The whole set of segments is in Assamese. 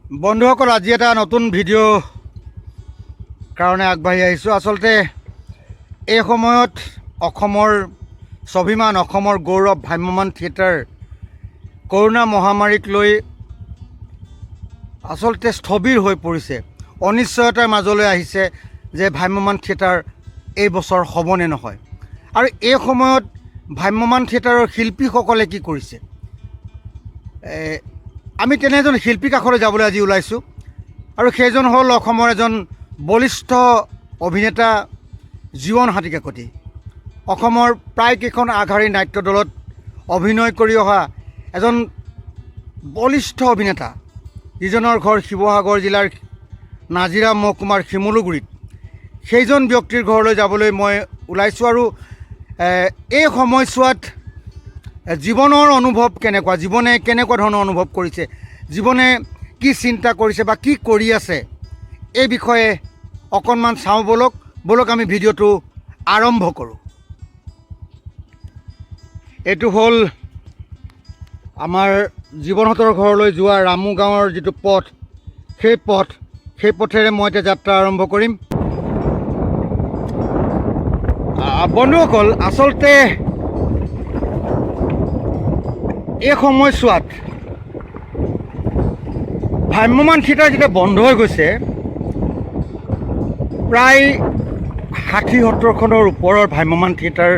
বন্ধুসকল আজি এটা নতুন ভিডিঅ' কাৰণে আগবাঢ়ি আহিছোঁ। আচলতে এই সময়ত অসমৰ স্বাভিমান, অসমৰ গৌৰৱ ভ্ৰাম্যমাণ থিয়েটাৰ কৰোনা মহামাৰীক লৈ আচলতে স্থবিৰ হৈ পৰিছে। অনিশ্চয়তাৰ মাজলৈ আহিছে যে ভ্ৰাম্যমাণ থিয়েটাৰ এই বছৰ হ'ব নে নহয়। আৰু এই সময়ত ভ্ৰাম্যমাণ থিয়েটাৰৰ শিল্পীসকলে কি কৰিছে, আমি তেনে এজন শিল্পী কাষলৈ যাবলৈ আজি ওলাইছোঁ। আৰু সেইজন হ'ল অসমৰ এজন বলিষ্ঠ অভিনেতা জীৱন হাতীকাকতি। অসমৰ প্ৰায়কেইখন আগশাৰীৰ নাট্য দলত অভিনয় কৰি অহা এজন বলিষ্ঠ অভিনেতা, যিজনৰ ঘৰ শিৱসাগৰ জিলাৰ নাজিৰা মহকুমাৰ শিমলুগুৰিত। সেইজন ব্যক্তিৰ ঘৰলৈ যাবলৈ মই ওলাইছোঁ। আৰু এই সময়ছোৱাত জীৱনৰ অনুভৱ কেনেকুৱা, জীৱনে কেনেকুৱা ধৰণৰ অনুভৱ কৰিছে, জীৱনে কি চিন্তা কৰিছে বা কি কৰি আছে, এই বিষয়ে অকণমান চাওঁ বলক আমি ভিডিঅ'টো আৰম্ভ কৰোঁ। এইটো হ'ল আমাৰ জীৱনহঁতৰ ঘৰলৈ যোৱা ৰামু গাঁৱৰ যিটো পথ, সেই পথেৰে মই এতিয়া যাত্ৰা আৰম্ভ কৰিম। বন্ধুসকল, আচলতে এই সময়ছোৱাত ভ্ৰাম্যমাণ থিয়েটাৰ যেতিয়া বন্ধ হৈ গৈছে, প্ৰায় 60-70খনৰ ওপৰৰ ভ্ৰাম্যমাণ থিয়েটাৰ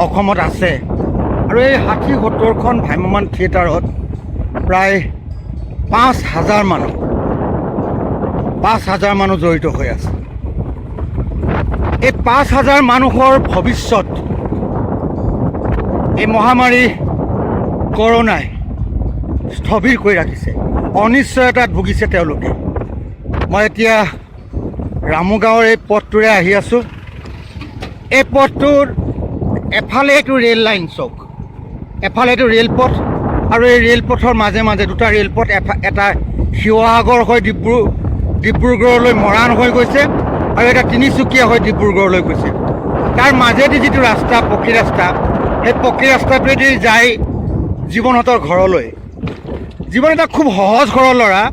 অসমত আছে। আৰু এই 60-70খন ভ্ৰাম্যমাণ থিয়েটাৰত প্ৰায় 5,000 মানুহ জড়িত হৈ আছে। এই 5,000 মানুহৰ ভৱিষ্যত এই মহামাৰী কৰোনাই স্থবিৰ কৰি ৰাখিছে, অনিশ্চয়তাত ভুগিছে তেওঁলোকে। মই এতিয়া ৰামু গাঁৱৰ এই পথটোৰে আহি আছোঁ। এই পথটোৰ এফালে এইটো ৰেল লাইন চৌক, এফালে এইটো ৰেলপথ, আৰু এই ৰেলপথৰ মাজে মাজে দুটা ৰেলপথ, এটা শিৱসাগৰ হৈ ডিব্ৰুগড়লৈ মৰাণ হৈ গৈছে, আৰু এটা তিনিচুকীয়া হৈ ডিব্ৰুগড়লৈ গৈছে। তাৰ মাজেদি যিটো ৰাস্তা, পকী ৰাস্তা, সেই পকী ৰাস্তাটোৱেদি যায় জীৱনহঁতৰ ঘৰলৈ। জীৱন এটা খুব সহজ ঘৰৰ ল'ৰা,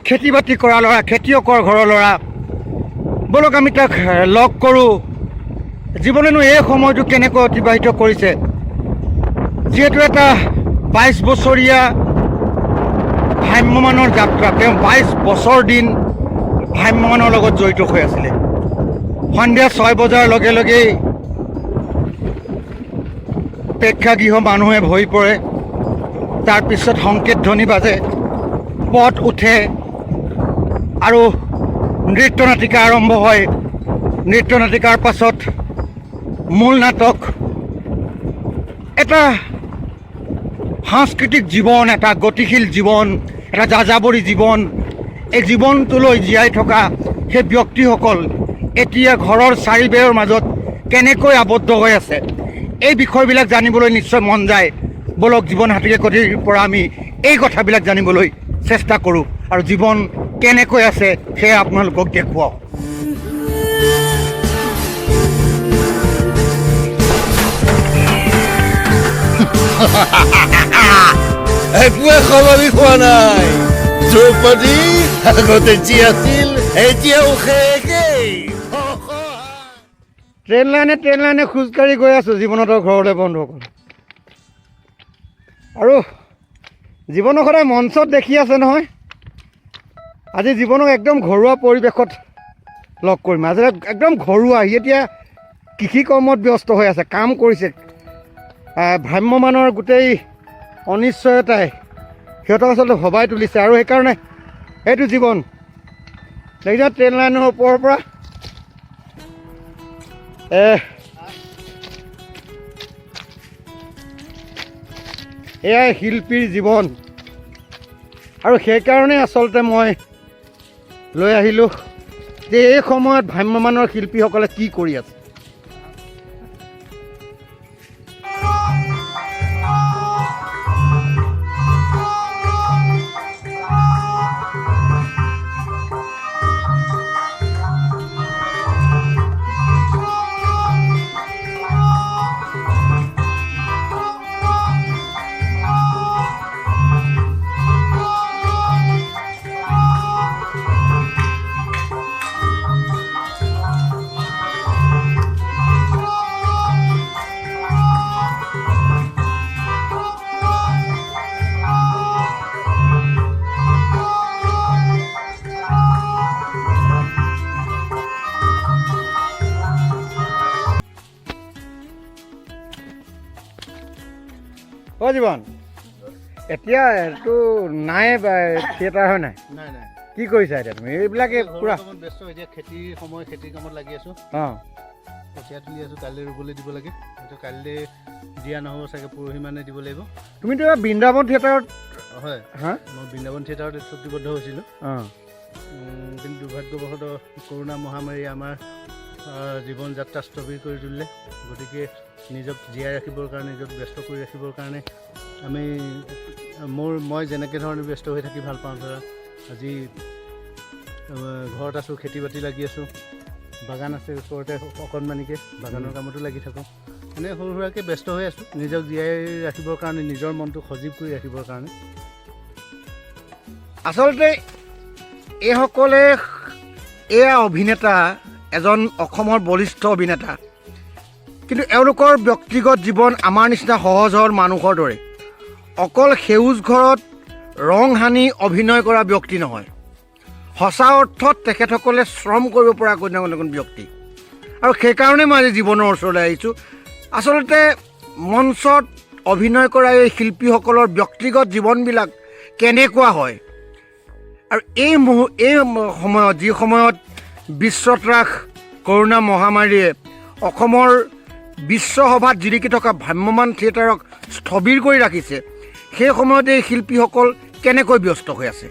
খেতি বাতি কৰা ল'ৰা, খেতিয়কৰ ঘৰৰ ল'ৰা। বলক আমি তাক লগ কৰোঁ। জীৱনেনো এই সময়টো কেনেকৈ অতিবাহিত কৰিছে, যিহেতু এটা 22 বছৰীয়া ভ্ৰাম্যমাণৰ যাত্ৰা। তেওঁ 22 বছৰ দিন ভ্ৰাম্যমাণৰ লগত জড়িত হৈ আছিলে। সন্ধিয়া 6 বজাৰ লগে লগেই প্ৰেক্ষাগৃহ মানুহে ভৰি পৰে, তাৰপিছত সংকেত ধ্বনি বাজে, পথ উঠে আৰু নৃত্য নাটিকা আৰম্ভ হয়। নৃত্য নাটিকাৰ পাছত মূল নাটক। এটা সাংস্কৃতিক জীৱন, এটা গতিশীল জীৱন, এটা যাযাবৰী জীৱন। এই জীৱনটোলৈ জীয়াই থকা সেই ব্যক্তিসকল এতিয়া ঘৰৰ চাৰিবেৰৰ মাজত কেনেকৈ আবদ্ধ হৈ আছে, এই বিষয়বিলাক জানিবলৈ নিশ্চয় মন যায়। বলক জীৱন হাতীকাকতিৰ পৰা আমি এই কথাবিলাক জানিবলৈ চেষ্টা কৰোঁ, আৰু জীৱন কেনেকৈ আছে সেয়া আপোনালোকক দেখুৱাওঁ। একোৱে সলনি হোৱা নাই। দ্ৰৌপদী আগতে যি আছিল এতিয়াও একেই। ট্ৰেইন লাইনে খোজকাঢ়ি গৈ আছোঁ জীৱনহঁতৰ ঘৰলৈ বন্ধুসকল। আৰু জীৱনক সদায় মঞ্চত দেখি আছে নহয়। আজি জীৱনক একদম ঘৰুৱা পৰিৱেশত লগ কৰিম। মাজতে একদম ঘৰুৱা, সি এতিয়া কৃষি কৰ্মত ব্যস্ত হৈ আছে, কাম কৰিছে। ভ্ৰাম্যমাণৰ গোটেই অনিশ্চয়তাই সিহঁতক আচলতে ভবাই তুলিছে, আৰু সেইকাৰণে এইটো জীৱন দেখিছে ট্ৰেইন লাইনৰ ওপৰৰ পৰা এয়াই শিল্পীৰ জীৱন। আৰু সেইকাৰণে আচলতে মই লৈ আহিলোঁ যে এই সময়ত ভ্ৰাম্যমাণৰ শিল্পীসকলে কি কৰি আছে। জীৱন এতিয়া এইটো নাই থিয়েটাৰ হয় নাই নাই নাই কি কৰিছা এতিয়া তুমি এইবিলাকে পুৰা কামত ব্যস্ত এতিয়া খেতিৰ সময় খেতিৰ কামত লাগি আছোঁ অঁ কঠীয়া তুলি আছোঁ কাইলৈ ৰুবলৈ দিব লাগে সেইটো কাইলৈ দিয়া নহ'ব চাগে পৰহি মানে দিব লাগিব তুমিতো এবাৰ বৃন্দাবন থিয়েটাৰত হয় হা মই বৃন্দাবন থিয়েটাৰত চুক্তিবদ্ধ হৈছিলোঁ অঁ কিন্তু দুৰ্ভাগ্যবশতঃ কৰোণা মহামাৰীয়ে আমাৰ জীৱন যাত্ৰা স্থবিৰ কৰি তুলিলে গতিকে নিজক জীয়াই ৰাখিবৰ কাৰণে নিজক ব্যস্ত কৰি ৰাখিবৰ কাৰণে আমি মই যেনেকৈ ধৰণে ব্যস্ত হৈ থাকি ভাল পাওঁ ধৰা আজি ঘৰত আছোঁ খেতি বাতি লাগি আছোঁ বাগান আছে ওচৰতে অকণমানিকৈ বাগানৰ কামতো লাগি থাকোঁ এনে সৰু সুৰাকৈ ব্যস্ত হৈ আছোঁ নিজক জীয়াই ৰাখিবৰ কাৰণে নিজৰ মনটো সজীৱ কৰি ৰাখিবৰ কাৰণে আচলতে এইসকলে এয়া অভিনেতা এজন অসমৰ বলিষ্ঠ অভিনেতা কিন্তু এওঁলোকৰ ব্যক্তিগত জীৱন আমাৰ নিচিনা সহজ সৰল মানুহৰ দৰে অকল সেউজ ঘৰত ৰং সানি অভিনয় কৰা ব্যক্তি নহয় সঁচা অৰ্থত তেখেতসকলে শ্ৰম কৰিব পৰাকৈ নতুন ব্যক্তি আৰু সেইকাৰণে মই আজি জীৱনৰ ওচৰলৈ আহিছোঁ আচলতে মঞ্চত অভিনয় কৰা এই শিল্পীসকলৰ ব্যক্তিগত জীৱনবিলাক কেনেকুৱা হয় আৰু এই সময়ত যি সময়ত বিশ্বত্ৰাস কৰোণা মহামাৰীয়ে অসমৰ বিশ্বসভাত জিলিকি থকা ভ্ৰাম্যমান থিয়েটাৰক স্থবিৰ কৰি ৰাখিছে সেই সময়ত এই শিল্পীসকল কেনেকৈ ব্যস্ত হৈ আছে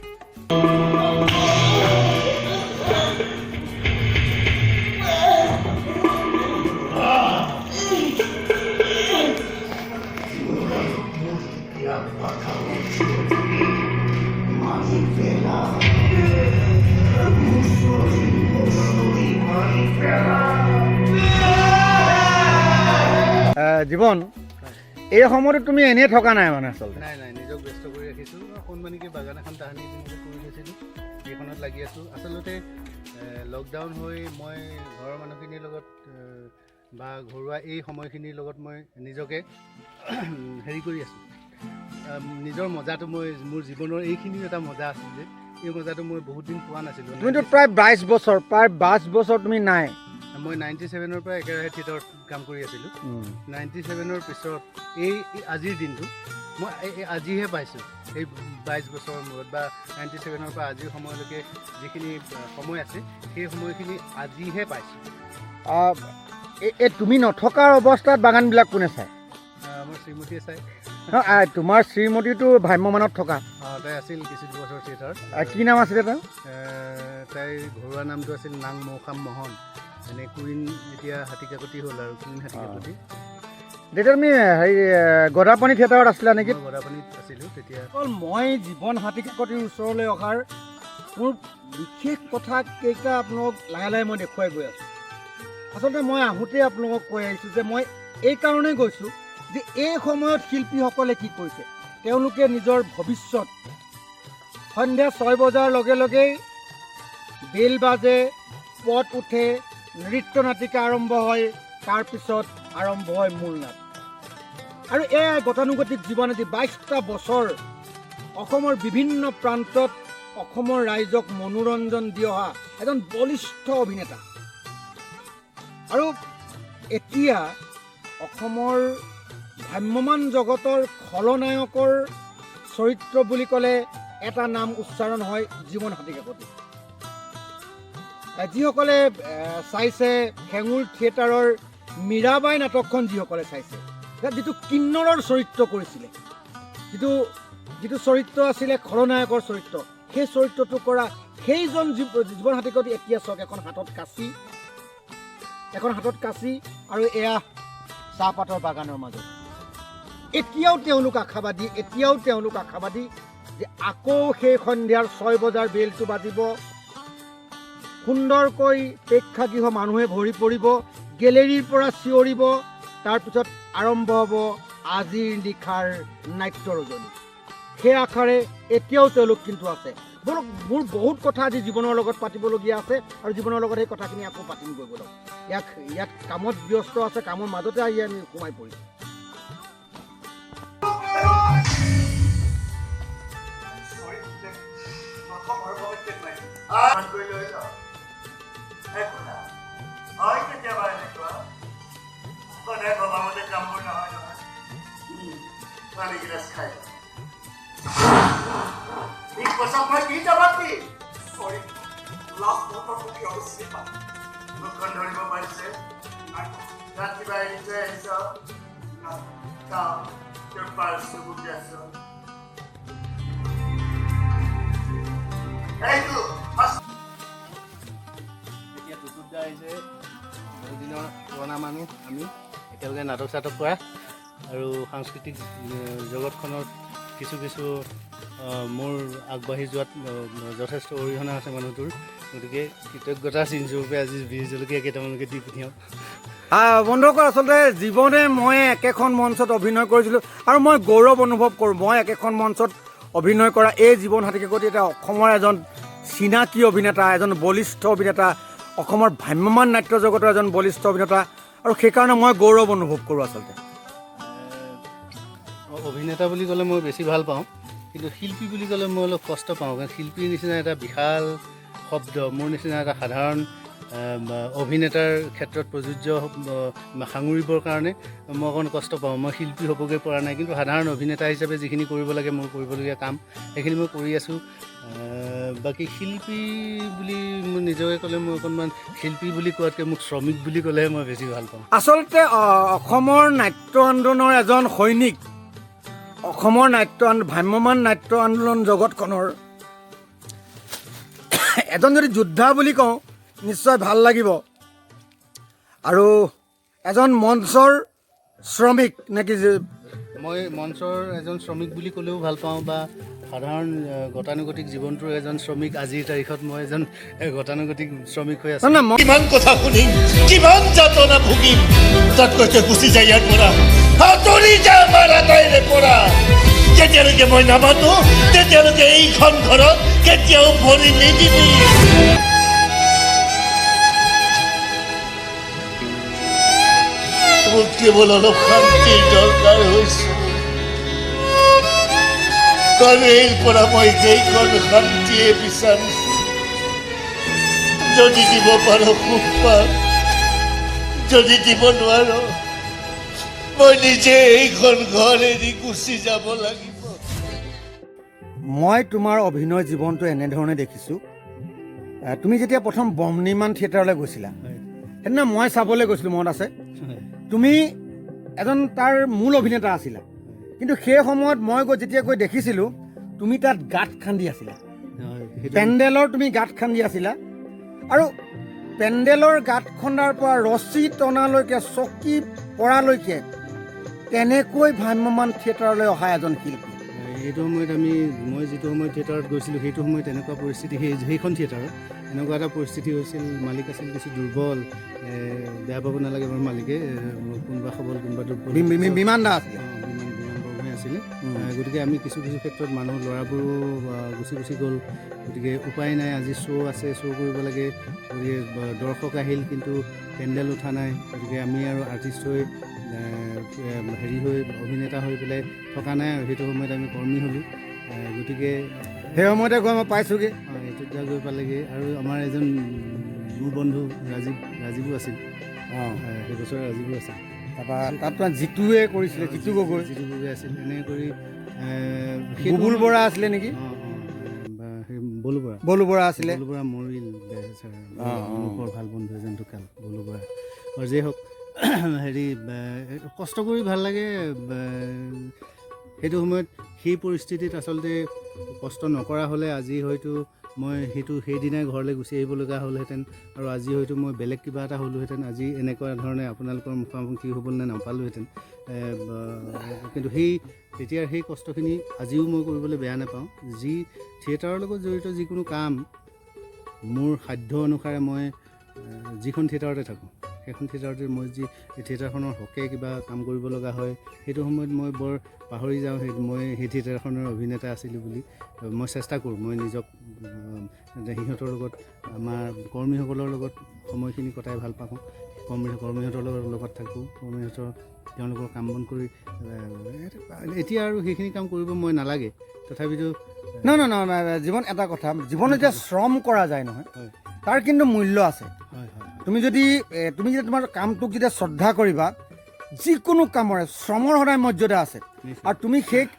জীৱন এই সময়তো তুমি এনেই থকা নাই মানে আচলতে নাই নাই নিজক ব্যস্ত কৰি ৰাখিছোঁ অকণমানিকৈ বাগান এখন তাহানি দিনতে কৰি থৈছিলোঁ সেইখনত লাগি আছোঁ আচলতে লকডাউন হৈ মই ঘৰৰ মানুহখিনিৰ লগত বা ঘৰুৱা এই সময়খিনিৰ লগত মই নিজকে হেৰি কৰি আছোঁ নিজৰ মজাটো মই মোৰ জীৱনৰ এইখিনিও এটা মজা আছিল যে এই মজাটো মই বহুত দিন পোৱা নাছিলোঁ তুমিতো প্ৰায় 22 বছৰ তুমি নাই মই 97ৰ পৰা একেৰাহে থিয়েটাৰত কাম কৰি আছিলোঁ 97ৰ পিছত এই আজিৰ দিনটো মই আজিহে পাইছোঁ এই 22 বছৰৰ মূৰত বা 97ৰ পৰা আজিৰ সময়লৈকে যিখিনি সময় আছে সেই সময়খিনি আজিহে পাইছোঁ এই তুমি নথকাৰ অৱস্থাত বাগানবিলাক কোনে চায় মোৰ শ্ৰীমতীয়ে চাই তোমাৰ শ্ৰীমতীটো ভ্ৰাম্যমানত থকা তাই আছিল কিছু দুবছৰ থিয়েটাৰত কি নাম আছিলে তেওঁ তাইৰ ঘৰুৱা নামটো আছিল নাং মৌখাম মোহন এনে কুইন এতিয়া হাতীকাকতি হ'ল আৰু কুইন হাতীকাকতি তেতিয়া তুমি হেৰি গদাপানী থিয়েটাৰত আছিলা নেকি গদাপানীত আছিলোঁ তেতিয়া অকল মই জীৱন হাতীকাকতিৰ ওচৰলৈ অহাৰ মোৰ বিশেষ কথা কেইটা আপোনালোকক লাহে লাহে মই দেখুৱাই গৈ আছোঁ আচলতে মই আহোঁতেই আপোনালোকক কৈ আহিছোঁ যে মই এই কাৰণেই গৈছোঁ যে এই সময়ত শিল্পীসকলে কি কৰিছে তেওঁলোকে নিজৰ ভৱিষ্যত সন্ধিয়া 6 বজাৰ লগে লগেই বেল বাজে পট উঠে নৃত্য নাটিকা আৰম্ভ হয় তাৰপিছত আৰম্ভ হয় মূল নাট আৰু এই গতানুগতিক জীৱন আজি 22টা বছৰ অসমৰ বিভিন্ন প্ৰান্তত অসমৰ ৰাইজক মনোৰঞ্জন দি অহা এজন বলিষ্ঠ অভিনেতা আৰু এতিয়া অসমৰ ভ্ৰাম্যমান জগতৰ খলনায়কৰ চৰিত্ৰ বুলি ক'লে এটা নাম উচ্চাৰণ হয় জীৱন হাতীকাকতি যিসকলে চাইছে হেঙুল থিয়েটাৰৰ মীৰাবাই নাটকখন যিসকলে চাইছে যিটো কিন্নৰৰ চৰিত্ৰ কৰিছিলে যিটো চৰিত্ৰ আছিলে খলনায়কৰ চৰিত্ৰ সেই চৰিত্ৰটো কৰা সেইজন জীৱন হাতীকাকতি এতিয়া চাওক এখন হাতত কাঁচি আৰু এয়া চাহপাতৰ বাগানৰ মাজত এতিয়াও তেওঁলোক আশাবাদী যে আকৌ সেই সন্ধিয়াৰ 6 বজাৰ বেলটো বাজিব সুন্দৰকৈ প্ৰেক্ষাগৃহ মানুহে ভৰি পৰিব গেলেৰীৰ পৰা চিঞৰিব তাৰপিছত আৰম্ভ হ'ব আজিৰ নিশাৰ নাট্য ৰজনী সেই আশাৰে এতিয়াও তেওঁলোক কিন্তু আছে মোৰ বহুত কথা আজি জীৱনৰ লগত পাতিবলগীয়া আছে আৰু জীৱনৰ লগত সেই কথাখিনি আকৌ পাতিম গৈ বলক ইয়াত কামত ব্যস্ত আছে কামৰ মাজতে আহি আমি সোমাই পৰিছোঁ পানীগিলাচ খাই ঠিক পইচা মই দি যাবা কি লাভ মতৰ প্ৰতি অৱশ্যে পাম মুখখন ধৰিব পাৰিছে ৰাতিপুৱা এৰিছে আহিছ তোৰ পাৰ্চটো বুজি আছ এইটো এতিয়া টুটুদা আহিছে বহুদিনৰ পুৰণা মানুহ আমি একেলগে নাটক চাটক কৰা আৰু সাংস্কৃতিক জগতখনৰ কিছু কিছু মোৰ আগবাঢ়ি যোৱাত যথেষ্ট অৰিহণা আছে মানুহটোৰ গতিকে কৃতজ্ঞতা চিনস্বৰূপে আজি বীজ জলকীয়া কেইটামানকে দি পঠিয়াওঁ বন্ধুসকল আচলতে জীৱনে মই একেখন মঞ্চত অভিনয় কৰিছিলোঁ আৰু মই গৌৰৱ অনুভৱ কৰোঁ মই একেখন মঞ্চত অভিনয় কৰা এই জীৱন হাতীকেকত এতিয়া অসমৰ এজন চিনাকী অভিনেতা এজন বলিষ্ঠ অভিনেতা অসমৰ ভ্ৰাম্যমান নাট্য জগতৰ এজন বলিষ্ঠ অভিনেতা আৰু সেইকাৰণে মই গৌৰৱ অনুভৱ কৰোঁ আচলতে অভিনেতা বুলি ক'লে মই বেছি ভাল পাওঁ কিন্তু শিল্পী বুলি ক'লে মই অলপ কষ্ট পাওঁ কাৰণ শিল্পীৰ নিচিনা এটা বিশাল শব্দ মোৰ নিচিনা এটা সাধাৰণ অভিনেতাৰ ক্ষেত্ৰত প্ৰযোজ্য সাঙুৰিবৰ কাৰণে মই অকণ কষ্ট পাওঁ মই শিল্পী হ'বগৈ পৰা নাই কিন্তু সাধাৰণ অভিনেতা হিচাপে যিখিনি কৰিব লাগে মোৰ কৰিবলগীয়া কাম সেইখিনি মই কৰি আছোঁ বাকী শিল্পী বুলি মই নিজকে ক'লে মই অকণমান শিল্পী বুলি কোৱাতকৈ মোক শ্ৰমিক বুলি ক'লেহে মই বেছি ভাল পাওঁ আচলতে অসমৰ নাট্য আন্দোলনৰ এজন সৈনিক অসমৰ ভ্ৰাম্যমান নাট্য আন্দোলন জগতখনৰ এজন যদি যোদ্ধা বুলি কওঁ নিশ্চয় ভাল লাগিব আৰু এজন মঞ্চৰ শ্ৰমিক নেকি মই মঞ্চৰ এজন শ্ৰমিক বুলি ক'লেও ভাল পাওঁ বা সাধাৰণ গতানুগতিক জীৱনটোৰ এজন শ্ৰমিক আজিৰ তাৰিখত মই এজন গতানুগতিক শ্ৰমিক হৈ আছোঁ কিমান কথা শুনিম কিমান যাতনা ভুগিম তাতকৈ গুচি যায় ইয়াৰ পৰা আঁতৰি যা আমাৰ আটাইৰে পৰা যেতিয়ালৈকে মই নামাতো তেতিয়ালৈকে এইখন ঘৰত কেতিয়াও ভৰি নিদিবি মোক কেৱল অলপ শান্তিৰ দৰকাৰ হৈছে কালিৰ পৰা মই সেইখন শান্তিয়ে বিচাৰিছো যদি দিব পাৰো সুখ পাম যদি দিব নোৱাৰো মই নিজে এইখন ঘৰ এৰি গুচি যাব লাগিব মই তোমাৰ অভিনয় জীৱনটো এনেধৰণে দেখিছোঁ তুমি যেতিয়া প্ৰথম বম নিৰ্মাণ থিয়েটাৰলৈ গৈছিলা সেইদিনা মই চাবলৈ গৈছিলোঁ মনত আছে তুমি এজন তাৰ মূল অভিনেতা আছিলা কিন্তু সেই সময়ত মই যেতিয়া গৈ দেখিছিলোঁ তুমি তাত গাঁত খান্দি আছিলা পেণ্ডেলৰ তুমি গাঁত খান্দি আছিলা আৰু পেণ্ডেলৰ গাঁত খন্দাৰ পৰা ৰছী টনালৈকে চকী পৰালৈকে তেনেকৈ ভ্ৰাম্যমান থিয়েটাৰলৈ অহা এজন শিল্পী এইটো সময়ত মই যিটো সময়ত থিয়েটাৰত গৈছিলোঁ সেইটো সময়ত এনেকুৱা পৰিস্থিতি সেইখন থিয়েটাৰত এনেকুৱা এটা পৰিস্থিতি হৈছিল মালিক আছিল কিছু দুৰ্বল বেয়া পাব নালাগে বাৰু মালিকে কোনোবা সবল কোনোবা দুৰ্বল বিমান দা আছিলে বিমান আছিলে গতিকে আমি কিছু কিছু ক্ষেত্ৰত মানুহ ল'ৰাবোৰো গুচি গ'ল গতিকে উপায় নাই আজি শ্ব' আছে শ্ব' কৰিব লাগে গতিকে দৰ্শক আহিল কিন্তু পেণ্ডেল উঠা নাই গতিকে আমি আৰু আৰ্টিষ্ট হৈ হেৰি হৈ অভিনেতা হৈ পেলাই থকা নাই আৰু সেইটো সময়ত আমি কৰ্মী হ'লোঁ গতিকে সেই সময়তে গৈ মই পাইছোঁগৈ এইটোত গৈ পালেগৈ আৰু আমাৰ এজন মোৰ বন্ধু ৰাজীৱো আছিল সেই বছৰ ৰাজীৱো আছিল তাৰপৰা তাত জিতুৱে কৰিছিলে জিতু গগৈ আছিল এনেকৈ কৰি বুবুল বৰা আছিলে নেকি বলু বৰা আছিলে বলু বৰা মৰিল বৰ ভাল বন্ধু এজন ঢুকাল বলু বৰা আৰু যিয়ে হওক হেৰি কষ্ট কৰি ভাল লাগে সেইটো সময়ত সেই পৰিস্থিতিত আচলতে কষ্ট নকৰা হ'লে আজি হয়তো মই সেইদিনাই ঘৰলৈ গুচি আহিব লগা হ'লহেঁতেন আৰু আজি হয়তো মই বেলেগ কিবা এটা হ'লোহেঁতেন আজি এনেকুৱা ধৰণে আপোনালোকৰ মুখামুখি হ'বলৈ নাপালোহেঁতেন কিন্তু তেতিয়াৰ সেই কষ্টখিনি আজিও মই কৰিবলৈ বেয়া নাপাওঁ যি থিয়েটাৰৰ লগত জড়িত যিকোনো কাম মোৰ সাধ্য অনুসাৰে মই যিখন থিয়েটাৰতে থাকোঁ সেইখন থিয়েটাৰতে মই যি থিয়েটাৰখনৰ হকে কিবা কাম কৰিব লগা হয় সেইটো সময়ত মই বৰ পাহৰি যাওঁ মই সেই থিয়েটাৰখনৰ অভিনেতা আছিলোঁ বুলি মই চেষ্টা কৰোঁ মই নিজক সিহঁতৰ লগত আমাৰ কৰ্মীসকলৰ লগত সময়খিনি কটাই ভাল পাওঁ কৰ্মীহঁতৰ লগত থাকোঁ তেওঁলোকৰ কাম বন কৰি এতিয়া আৰু সেইখিনি কাম কৰিব মই নালাগে তথাপিতো নহয় জীৱন এটা কথা জীৱনত যেতিয়া শ্ৰম কৰা যায় নহয় তাৰ কিন্তু মূল্য আছে তুমি যদি তোমাৰ কামটোক যেতিয়া শ্ৰদ্ধা কৰিবা যিকোনো কামৰে শ্ৰমৰ সদায় মৰ্যাদা আছে নিশ্চয়। আৰু তুমি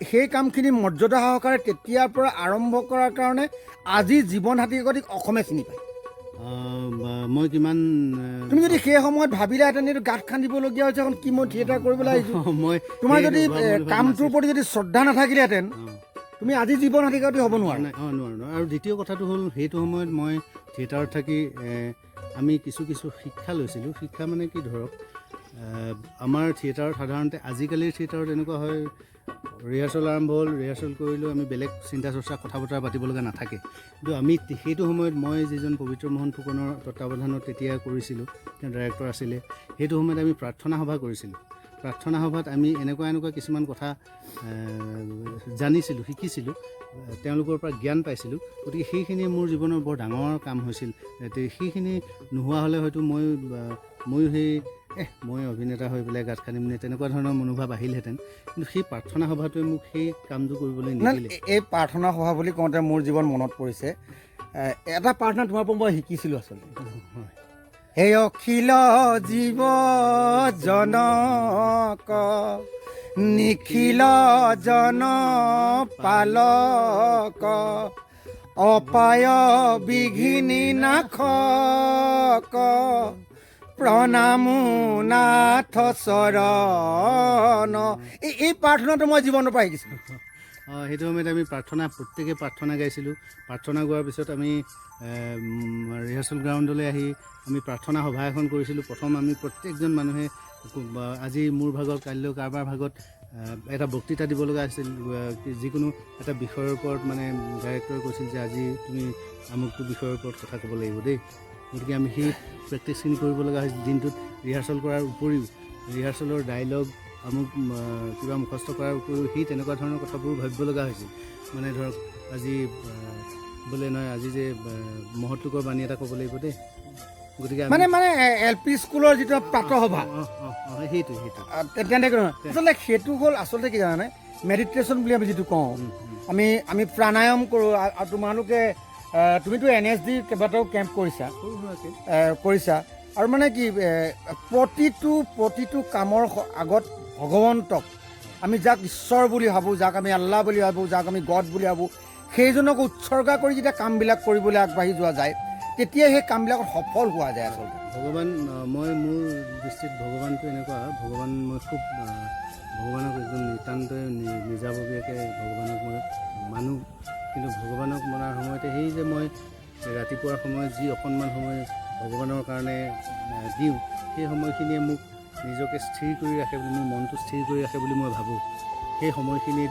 সেই কামখিনি মৰ্যাদা সহকাৰে তেতিয়াৰ পৰা আৰম্ভ কৰাৰ কাৰণে আজি জীৱন হাতীৰ গতিক অসমে চিনি পায়। মই কিমান তুমি যদি সেই সময়ত ভাবিলাহেঁতেন এইটো গাঁত খান্দিবলগীয়া হৈছে এখন কি মই থিয়েটাৰ কৰিবলৈ আহিছোঁ, মই তোমাৰ যদি কামটোৰ প্ৰতি যদি শ্ৰদ্ধা নাথাকিলেহেঁতেন তুমি আজি জীৱন হাতীগৰাকী হ'ব নোৱাৰা। নোৱাৰো। আৰু দ্বিতীয় কথাটো হ'ল সেইটো সময়ত মই থিয়েটাৰত থাকি আমি কিছু শিক্ষা লৈছিলোঁ। শিক্ষা মানে কি ধৰক আমাৰ থিয়েটাৰত সাধাৰণতে আজিকালিৰ থিয়েটাৰত এনেকুৱা হয় ৰিহাৰ্চেল আৰম্ভ হ'ল, ৰিহাৰ্চেল কৰিলেও আমি বেলেগ চিন্তা চৰ্চা কথা বতৰা পাতিব লগা নাথাকে। কিন্তু আমি সেইটো সময়ত মই যিজন পবিত্ৰ মোহন ফুকনৰ তত্বাৱধানত তেতিয়া কৰিছিলোঁ, তেওঁ ডাইৰেক্টৰ আছিলে, সেইটো সময়ত আমি প্ৰাৰ্থনা সভা কৰিছিলোঁ। প্ৰাৰ্থনা সভাত আমি এনেকুৱা কিছুমান কথা জানিছিলোঁ, শিকিছিলোঁ, তেওঁলোকৰ পৰা জ্ঞান পাইছিলোঁ। গতিকে সেইখিনি মোৰ জীৱনৰ বৰ ডাঙৰ কাম হৈছিল। সেইখিনি নোহোৱা হ'লে হয়তো ময়ো সেই মই অভিনেতা হৈ পেলাই গাঁত খান্দিম নে তেনেকুৱা ধৰণৰ মনোভাৱ আহিলহেঁতেন। কিন্তু সেই প্ৰাৰ্থনা সভাটোৱে মোক সেই কামটো কৰিবলৈ নিদিলে। এই প্ৰাৰ্থনা সভা বুলি কওঁতে মোৰ জীৱন মনত পৰিছে, এটা প্ৰাৰ্থনা তোমাৰ পৰা মই শিকিছিলোঁ আচলতে। হে অখিল জীৱ জনক নিখিল জন পালক অপায় বিঘিনি নাশক প্ৰণামো নাথ চৰণ। এই প্ৰাৰ্থনাটো মই জীৱনৰ পৰা শিকিছিলোঁ। সেইটো সময়ত আমি প্ৰত্যেকে প্ৰাৰ্থনা গাইছিলোঁ। প্ৰাৰ্থনা গোৱাৰ পিছত আমি ৰিহাৰ্চেল গ্ৰাউণ্ডলৈ আহি আমি প্ৰাৰ্থনা সভা এখন কৰিছিলোঁ। প্ৰথম আমি প্ৰত্যেকজন মানুহে আজি মোৰ ভাগত কাইলৈ কাৰোবাৰ ভাগত এটা বক্তৃতা দিব লগা আছিল। যিকোনো এটা বিষয়ৰ ওপৰত মানে ডাইৰেক্টৰে কৈছিল যে আজি তুমি আমুকটো বিষয়ৰ ওপৰত কথা ক'ব লাগিব দেই। গতিকে আমি সেই প্ৰেক্টিছখিনি কৰিব লগা হৈছিল দিনটোত। ৰিহাৰ্চেল কৰাৰ উপৰিও ৰিহাৰ্চেলৰ ডাইলগ আমুক কিবা মুখস্থ কৰাৰ উপৰিও সেই তেনেকুৱা ধৰণৰ কথাবোৰ ভাবিব লগা হৈছিল। মানে ধৰক আজি বোলে নহয়, আজি যে মহৎলোকৰ বাণী এটা ক'ব লাগিব দেই। গতিকে মানে LP স্কুলৰ যিটো প্ৰাতঃসভা সেইটো তেনেকৈ আচলতে সেইটো হ'ল আচলতে কি জানানে, মেডিটেশ্যন বুলি আমি যিটো কওঁ, আমি প্ৰাণায়াম কৰোঁ। আৰু তোমালোকে তুমিতো NSD কেইবাটাও কেম্প কৰিছা আৰু মানে কি প্ৰতিটো কামৰ আগত ভগৱন্তক আমি যাক ঈশ্বৰ বুলি ভাবোঁ, যাক আমি আল্লাহ বুলি ভাবোঁ, যাক আমি গড বুলি ভাবোঁ, সেইজনক উৎসৰ্গা কৰি যেতিয়া কামবিলাক কৰিবলৈ আগবাঢ়ি যোৱা যায় তেতিয়া সেই কামবিলাকত সফল হোৱা যায়। আচলতে ভগৱান, মই মোৰ দৃষ্টিত ভগৱানটো এনেকুৱা, ভগৱান মই খুব ভগৱানক একদম নিতান্তই নিজাববীয়াকৈ ভগৱানক মই মানো। কিন্তু ভগৱানক মনাৰ সময়তে সেই যে মই ৰাতিপুৱাৰ সময়ত যি অকণমান সময় ভগৱানৰ কাৰণে দিওঁ, সেই সময়খিনিয়ে মোক নিজকে স্থিৰ কৰি ৰাখে বুলি, মোৰ মনটো স্থিৰ কৰি ৰাখে বুলি মই ভাবোঁ। সেই সময়খিনি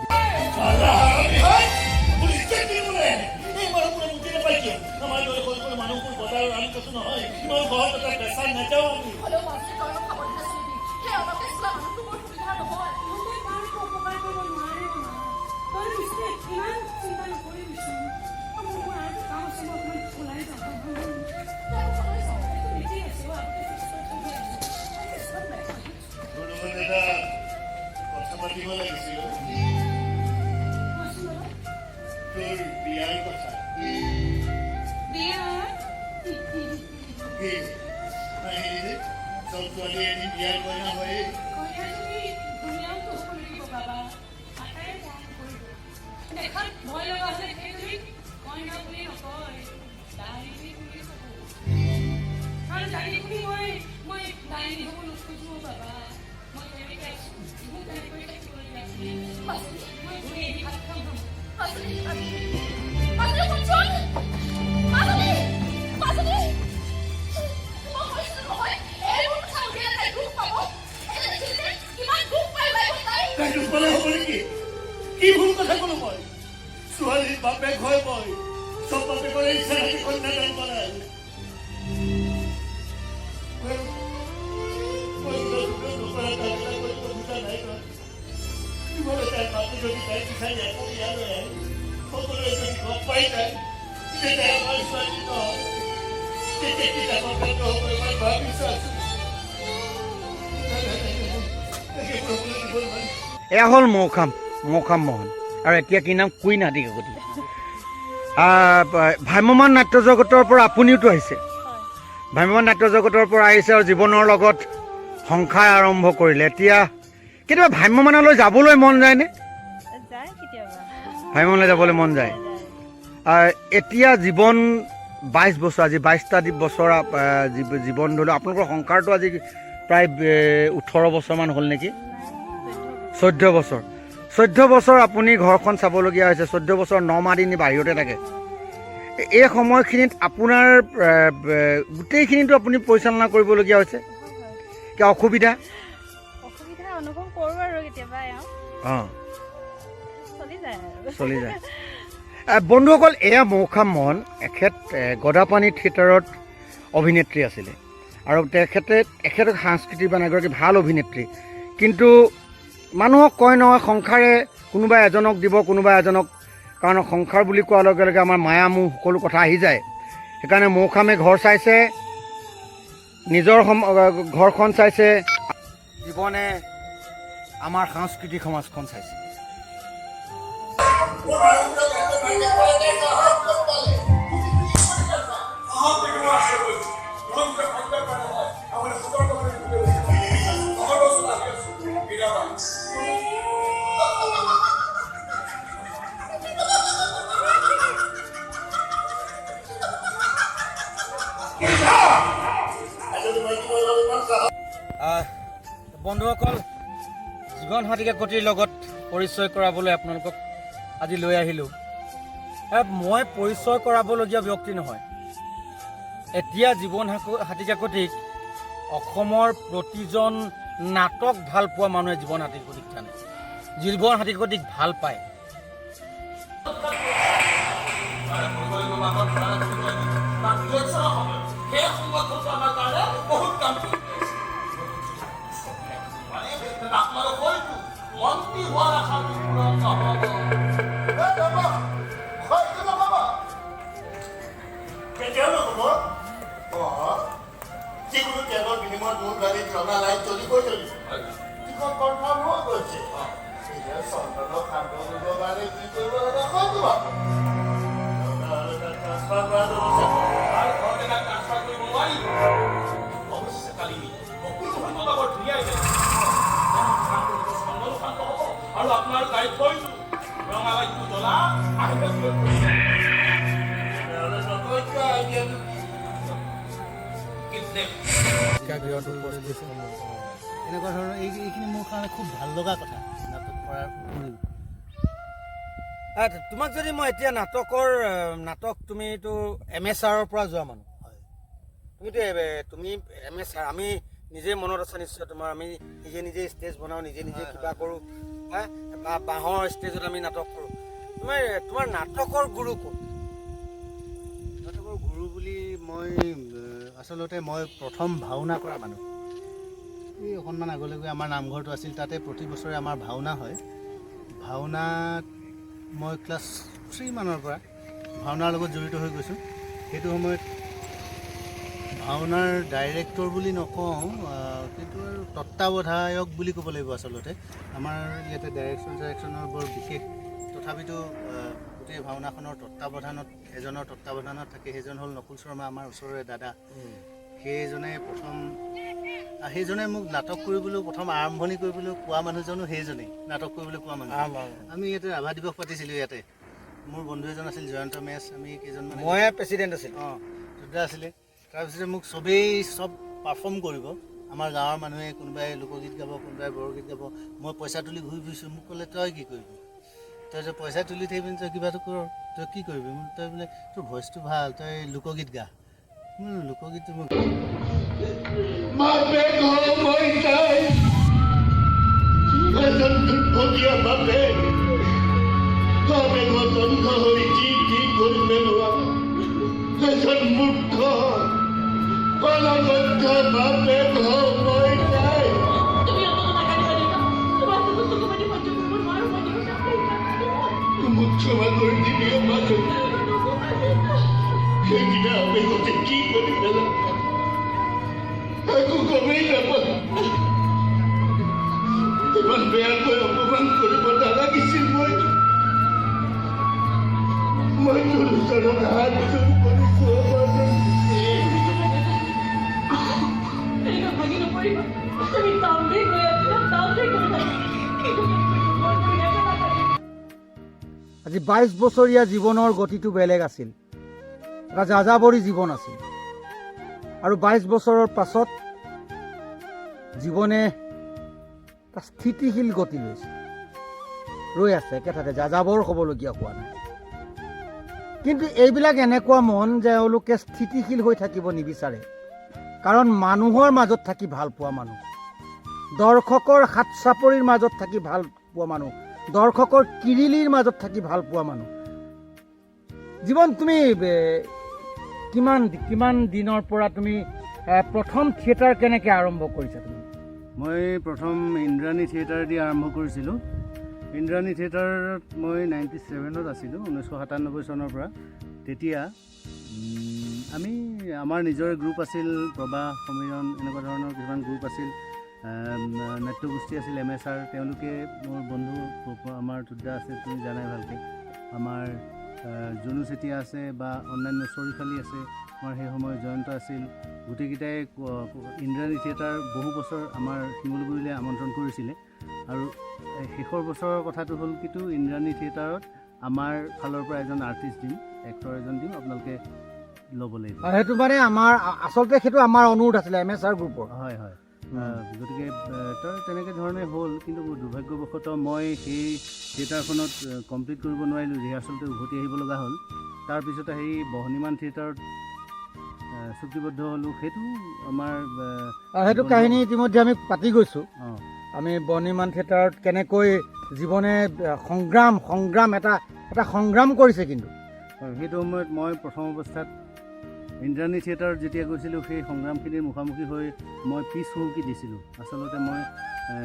কি ভুল কথা ক'লো মই? ছোৱালীৰ বাপেক হয় মই, চব বাপেকৰ ইচ্ছা থাকি কন্যাদান কৰাই। তাইৰ মাতৃ যদি তাই বিচাৰি আকৌ ইয়ালৈ আহে, সকলোৱে যদি গম পাই যায় যে তাই আমাৰ ছোৱালী নহয়, তেতিয়া কি ডাঙৰ কাণ্ড হ'ব ইমান ভাবিছো আছো। এয়া হ'ল মৌখাম মোহন, আৰু এতিয়া কি নাম, কুইন আদিকাকতি। ভ্ৰাম্যমান নাট্য জগতৰ পৰা আপুনিওতো আহিছে, ভ্ৰাম্যমান নাট্য জগতৰ পৰা আহিছে আৰু জীৱনৰ লগত সংসাৰ আৰম্ভ কৰিলে। এতিয়া কেতিয়াবা ভ্ৰাম্যমাণলৈ যাবলৈ মন যায়নে? যায় কেতিয়াবা। ভ্ৰাম্যমাণলৈ যাবলৈ মন যায়। এতিয়া জীৱন 22 বছৰ, আজি 22টা বছৰ জীৱন ধৰিলোঁ। আপোনালোকৰ সংসাৰটো আজি প্ৰায় 18 বছৰমান হ'ল নেকি? 14 বছৰ। 14 বছৰ আপুনি ঘৰখন চাবলগীয়া হৈছে। 14 বছৰ 9 মাহ দিন বাহিৰতে থাকে। এই সময়খিনিত আপোনাৰ গোটেইখিনিতো আপুনি পৰিচালনা কৰিবলগীয়া হৈছে। কিয় অসুবিধা অনুভৱ কৰোঁ আৰু কেতিয়াবা অঁ চলি যায়। বন্ধুসকল, এয়া মৌখা মন। এখেত গদাপানী থিয়েটাৰত অভিনেত্ৰী আছিলে আৰু তেখেতক সাংস্কৃতিক বা এগৰাকী ভাল অভিনেত্ৰী। কিন্তু মানুহক কয় নহয়, সংসাৰে কোনোবা এজনক দিব, কোনোবা এজনক, কাৰণ সংসাৰ বুলি কোৱাৰ লগে লগে আমাৰ মায়া মোহ সকলো কথা আহি যায়। সেইকাৰণে মৌখামে ঘৰ চাইছে, নিজৰ ঘৰখন চাইছে, জীৱনে আমাৰ সাংস্কৃতিক সমাজখন চাইছে। বন্ধুসকল, জীৱন হাতীকাকতিৰ লগত পৰিচয় কৰাবলৈ আপোনালোকক আজি লৈ আহিলোঁ। মই পৰিচয় কৰাবলগীয়া ব্যক্তি নহয়। এতিয়া জীৱন হাতীকাকতিক অসমৰ প্ৰতিজন নাটক ভাল পোৱা মানুহে জীৱন হাতীকাকতিক জানে, জীৱন হাতীকাকতিক ভাল পায়। যিকোনো তেলৰ বিনিময়ত মোৰ গাড়ীত ৰঙা লাইট জ্বলিবই জ্বলিব। টিকট কনফাৰ্ম হৈ গৈছে। এতিয়া চন্দ্ৰক শান্ত কৰিবৰ কাৰণে কি কৰিব লাগে ট্ৰান্সফাৰ কৰা অৱশ্যে কালি সকলো সময় বৰ ধুনীয়া আৰু আপোনাৰ গাড়ীত থৈছো ৰঙা লাইটটো জ্বলা আহিব। এনেকুৱা ধৰণৰ এইখিনি মোৰ কাৰণে খুব ভাল লগা কথা নাটক কৰাৰ উপৰিও। তোমাক যদি মই এতিয়া নাটক তুমিতো MSR পৰা যোৱা মানুহ, তুমি MSR, আমি নিজে মনত আছে নিশ্চয় তোমাৰ। আমি নিজে ষ্টেজ বনাওঁ, নিজে কিবা কৰোঁ, বা বাঁহৰ ষ্টেজত আমি নাটক কৰোঁ। তোমাৰ নাটকৰ গুৰু কোন? নাটকৰ গুৰু বুলি আচলতে মই প্ৰথম ভাওনা কৰা মানুহ। এই অকণমান আগলৈ গৈ আমাৰ নামঘৰটো আছিল, তাতে প্ৰতি বছৰে আমাৰ ভাওনা হয়। ভাওনাত মই ক্লাছ 3 মানৰ পৰা ভাওনাৰ লগত জড়িত হৈ গৈছোঁ। সেইটো সময়ত ভাওনাৰ ডাইৰেক্টৰ বুলি নকওঁ, কিন্তু আৰু তত্ত্বাৱধায়ক বুলি ক'ব লাগিব। আচলতে আমাৰ ইয়াতে ডাইৰেকশ্যনৰ বৰ বিশেষ, তথাপিতো গোটেই ভাওনাখনৰ এজনৰ তত্ত্বাৱধানত থাকে। সেইজন হ'ল নকুল শৰ্মা, আমাৰ ওচৰৰে দাদা। সেইজনে মোক নাটক কৰিবলৈ প্ৰথম আৰম্ভণি কৰিবলৈ কোৱা মানুহজনো সেইজনেই, নাটক কৰিবলৈ কোৱা মানুহ। আমি ইয়াতে ৰাভা দিৱস পাতিছিলোঁ। ইয়াতে মোৰ বন্ধু এজন আছিল, জয়ন্ত মেচ। আমি কেইজনমান, মই প্ৰেচিডেণ্ট আছিলোঁ, দুটা আছিলে। তাৰপিছতে মোক চবেই পাৰফৰ্ম কৰিব। আমাৰ গাঁৱৰ মানুহে কোনোবাই লোকগীত গাব, কোনোবাই বৰগীত গাব। মই পইচা তুলি ঘূৰি ফুৰিছোঁ। মোক ক'লে, তই কি কৰিবি? তই যে পইচা তুলি থাকিবি, তই কিবাটো কৰ, তই কি কৰিবি? তই বোলে তোৰ ভইচটো ভাল, তই লোকগীত গা। লোকগীতটো মোক ক্ষমা কৰি দিবি আমাক। সেইদিনা আমি গোটে কি কৰি পেলাম একো গমেই নাপালো। ইমান বেয়াকৈ অপমান কৰিব নালাগিছিল। মই তোৰ ওচৰত হাত জোৰ কৰিছো। ভাঙি নপৰিব, তুমি টাউনলৈ গৈ আছিলা, টাউনলৈ গৈ আজি 22 বছৰীয়া জীৱনৰ গতিটো বেলেগ আছিল, এটা যাযাবৰী জীৱন আছিল। আৰু 22 বছৰৰ পাছত জীৱনে এটা স্থিতিশীল গতি লৈছে, ৰৈ আছে একেঠাইতে, যাযাবৰ হ'বলগীয়া হোৱা নাই। কিন্তু এইবিলাক এনেকুৱা মন যে এওঁলোকে স্থিতিশীল হৈ থাকিব নিবিচাৰে, কাৰণ মানুহৰ মাজত থাকি ভাল পোৱা মানুহ, দৰ্শকৰ হাত চাপৰিৰ মাজত থাকি ভাল পোৱা মানুহ, দৰ্শকৰ কিৰিলিৰ মাজত থাকি ভাল পোৱা মানুহ। জীৱন, তুমি কিমান দিনৰ পৰা তুমি প্ৰথম থিয়েটাৰ কেনেকৈ আৰম্ভ কৰিছা? তুমি মই প্ৰথম ইন্দ্ৰাণী থিয়েটাৰ দি আৰম্ভ কৰিছিলোঁ। ইন্দ্ৰাণী থিয়েটাৰত মই 97ত আছিলোঁ, 1997 চনৰ পৰা। তেতিয়া আমি আমাৰ নিজৰে গ্ৰুপ আছিল, প্ৰবাহ সমীৰণ এনেকুৱা ধৰণৰ কিছুমান গ্ৰুপ আছিল, নাট্যগোষ্ঠী আছিল, MSR। তেওঁলোকে মোৰ বন্ধু, আমাৰ টুড্ডা আছে, তুমি জানাই ভালকৈ, আমাৰ জুনু চেতিয়া আছে বা অন্যান্য চৰিফালি আছে, আমাৰ সেই সময়ত জয়ন্ত আছিল। গোটেইকেইটাই ইন্দ্ৰাণী থিয়েটাৰ বহু বছৰ আমাৰ শিমলুগুৰিলৈ আমন্ত্ৰণ কৰিছিলে। আৰু শেষৰ বছৰৰ কথাটো হ'ল কিন্তু ইন্দ্ৰাণী থিয়েটাৰত আমাৰ ফালৰ পৰা এজন আৰ্টিষ্ট দিম, এক্টৰ এজন দিম, আপোনালোকে ল'ব লাগিব। সেইটো মানে আমাৰ আচলতে সেইটো আমাৰ অনুৰোধ আছিলে MSR গ্ৰুপৰ। হয় হয়। গতিকে তেনেকৈ ধৰণে হ'ল। কিন্তু দুৰ্ভাগ্যবশতঃ মই সেই থিয়েটাৰখনত কমপ্লিট কৰিব নোৱাৰিলোঁ, ৰিহাৰ্চেলটো উভতি আহিব লগা হ'ল। তাৰপিছতে সেই বহনীমান থিয়েটাৰত চুক্তিবদ্ধ হ'লোঁ। সেইটো আমাৰ সেইটো কাহিনী ইতিমধ্যে আমি পাতি গৈছোঁ। অঁ, আমি বহনীমান থিয়েটাৰত কেনেকৈ জীৱনে সংগ্ৰাম এটা সংগ্ৰাম কৰিছে। কিন্তু সেইটো সময়ত মই প্ৰথম অৱস্থাত ইন্দ্ৰাণী থিয়েটাৰত যেতিয়া গৈছিলোঁ, সেই সংগ্ৰামখিনিৰ মুখামুখি হৈ মই পিছ হুহুকি দিছিলোঁ। আচলতে মই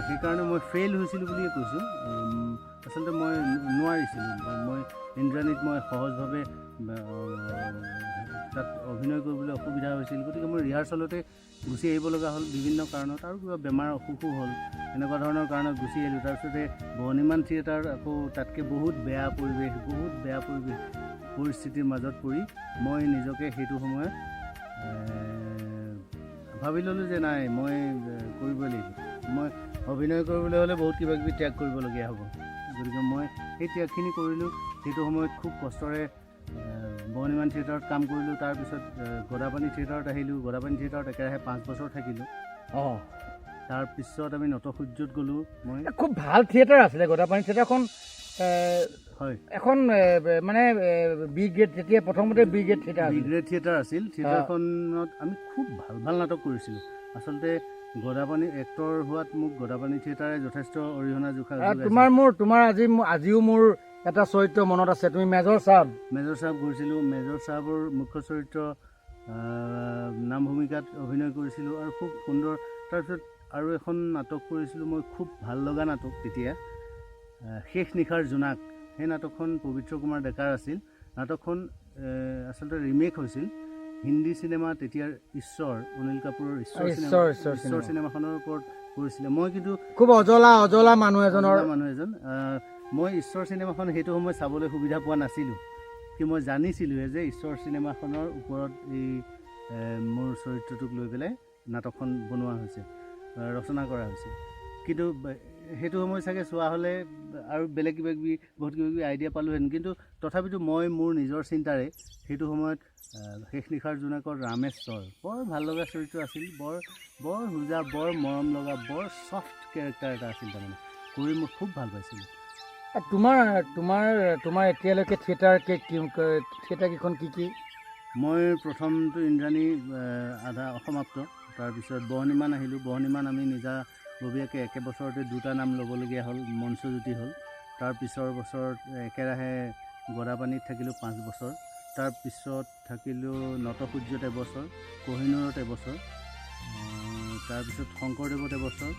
সেইকাৰণে মই ফেইল হৈছিলোঁ বুলিয়ে কৈছোঁ। আচলতে মই নোৱাৰিছিলোঁ। মই ইন্দ্ৰাণীত মই সহজভাৱে তাত অভিনয় কৰিবলৈ অসুবিধা হৈছিল। গতিকে মই ৰিহাৰ্চেলতে গুচি আহিব লগা হ'ল বিভিন্ন কাৰণত, আৰু কিবা বেমাৰ অসুখো হ'ল, এনেকুৱা ধৰণৰ কাৰণত গুচি আহিলোঁ। তাৰপিছতে বহনীমান থিয়েটাৰ আকৌ তাতকৈ বহুত বেয়া পৰিস্থিতিৰ মাজত পৰি মই নিজকে সেইটো সময়ত ভাবি ল'লোঁ যে নাই, মই কৰিবই লাগিব। মই অভিনয় কৰিবলৈ হ'লে বহুত কিবাকিবি ত্যাগ কৰিবলগীয়া হ'ব। গতিকে মই সেই ত্যাগখিনি কৰিলোঁ। সেইটো সময়ত খুব কষ্টৰে বহনীমান থিয়েটাৰত কাম কৰিলোঁ। তাৰপিছত গদাপানী থিয়েটাৰত আহিলোঁ। গদাপানী থিয়েটাৰত একেৰাহে 5 বছৰ থাকিলোঁ। অঁ, তাৰপিছত আমি নটসূৰ্যত গ'লোঁ। মই খুব ভাল থিয়েটাৰ আছিলে গদাপানী থিয়েটাৰখন। হয়, এখন মানে বি গ্ৰেড, তেতিয়া প্ৰথমতে B grade theatre, B grade theatre আছিল। থিয়েটাৰখনত আমি খুব ভাল নাটক কৰিছিলোঁ। আচলতে গদাপানী এক্টৰ হোৱাত মোক গদাপানী থিয়েটাৰে যথেষ্ট অৰিহণা যোগাইছিল। তোমাৰ আজিও মোৰ এটা চৰিত্ৰ মনত আছে, তুমি মেজৰ চাহাব কৰিছিলোঁ। মেজৰ চাহাবৰ মুখ্য চৰিত্ৰ নাম ভূমিকাত অভিনয় কৰিছিলোঁ আৰু খুব সুন্দৰ। তাৰপিছত আৰু এখন নাটক কৰিছিলোঁ মই, খুব ভাল লগা নাটক তেতিয়া, শেষ নিশাৰ জোনাক। সেই নাটকখন পবিত্ৰ কুমাৰ ডেকাৰ আছিল। নাটকখন আচলতে ৰিমেক হৈছিল হিন্দী চিনেমা, তেতিয়াৰ ঈশ্বৰ, অনিল কাপুৰৰ ঈশ্বৰ চিনেমাখনৰ ওপৰত কৰিছিলে। মই কিন্তু খুব অজলা মানুহ এজন। মই ঈশ্বৰ চিনেমাখন সেইটো সময়ত চাবলৈ সুবিধা পোৱা নাছিলোঁ। কি মই জানিছিলোঁহে যে ঈশ্বৰ চিনেমাখনৰ ওপৰত এই মোৰ চৰিত্ৰটোক লৈ পেলাই নাটকখন বনোৱা হৈছে, ৰচনা কৰা হৈছে। কিন্তু সেইটো সময় চাগে চোৱা হ'লে আৰু বহুত কিবাকিবি আইডিয়া পালোহেঁতেন। কিন্তু তথাপিতো মই মোৰ নিজৰ চিন্তাৰে সেইটো সময়ত শেষ নিশাৰ জোনাকৰ ৰামেশ্বৰ বৰ ভাল লগা চৰিত্ৰ আছিল। বৰ হোজা, বৰ মৰম লগা, বৰ ছফ্ট কেৰেক্টাৰ এটা আছিল। তাৰমানে কৰি মই খুব ভাল পাইছিলোঁ। তোমাৰ এতিয়ালৈকে থিয়েটাৰ কেইখন কি? মই প্ৰথমটো ইন্দ্ৰাণী আধা অসমাপ্ত, তাৰপিছত বহনীমান আহিলোঁ। বহনীমান আমি নিজাববীয়াকৈ একেবছৰতে 2টা নাম ল'বলগীয়া হ'ল, মঞ্চজ্যোতি হ'ল। তাৰপিছৰ বছৰত একেৰাহে গদাপানীত থাকিলোঁ 5 বছৰ। তাৰপিছত থাকিলোঁ নটসূৰ্যত এবছৰ, কহিনুৰত এবছৰ, তাৰপিছত শংকৰদেৱত এবছৰ,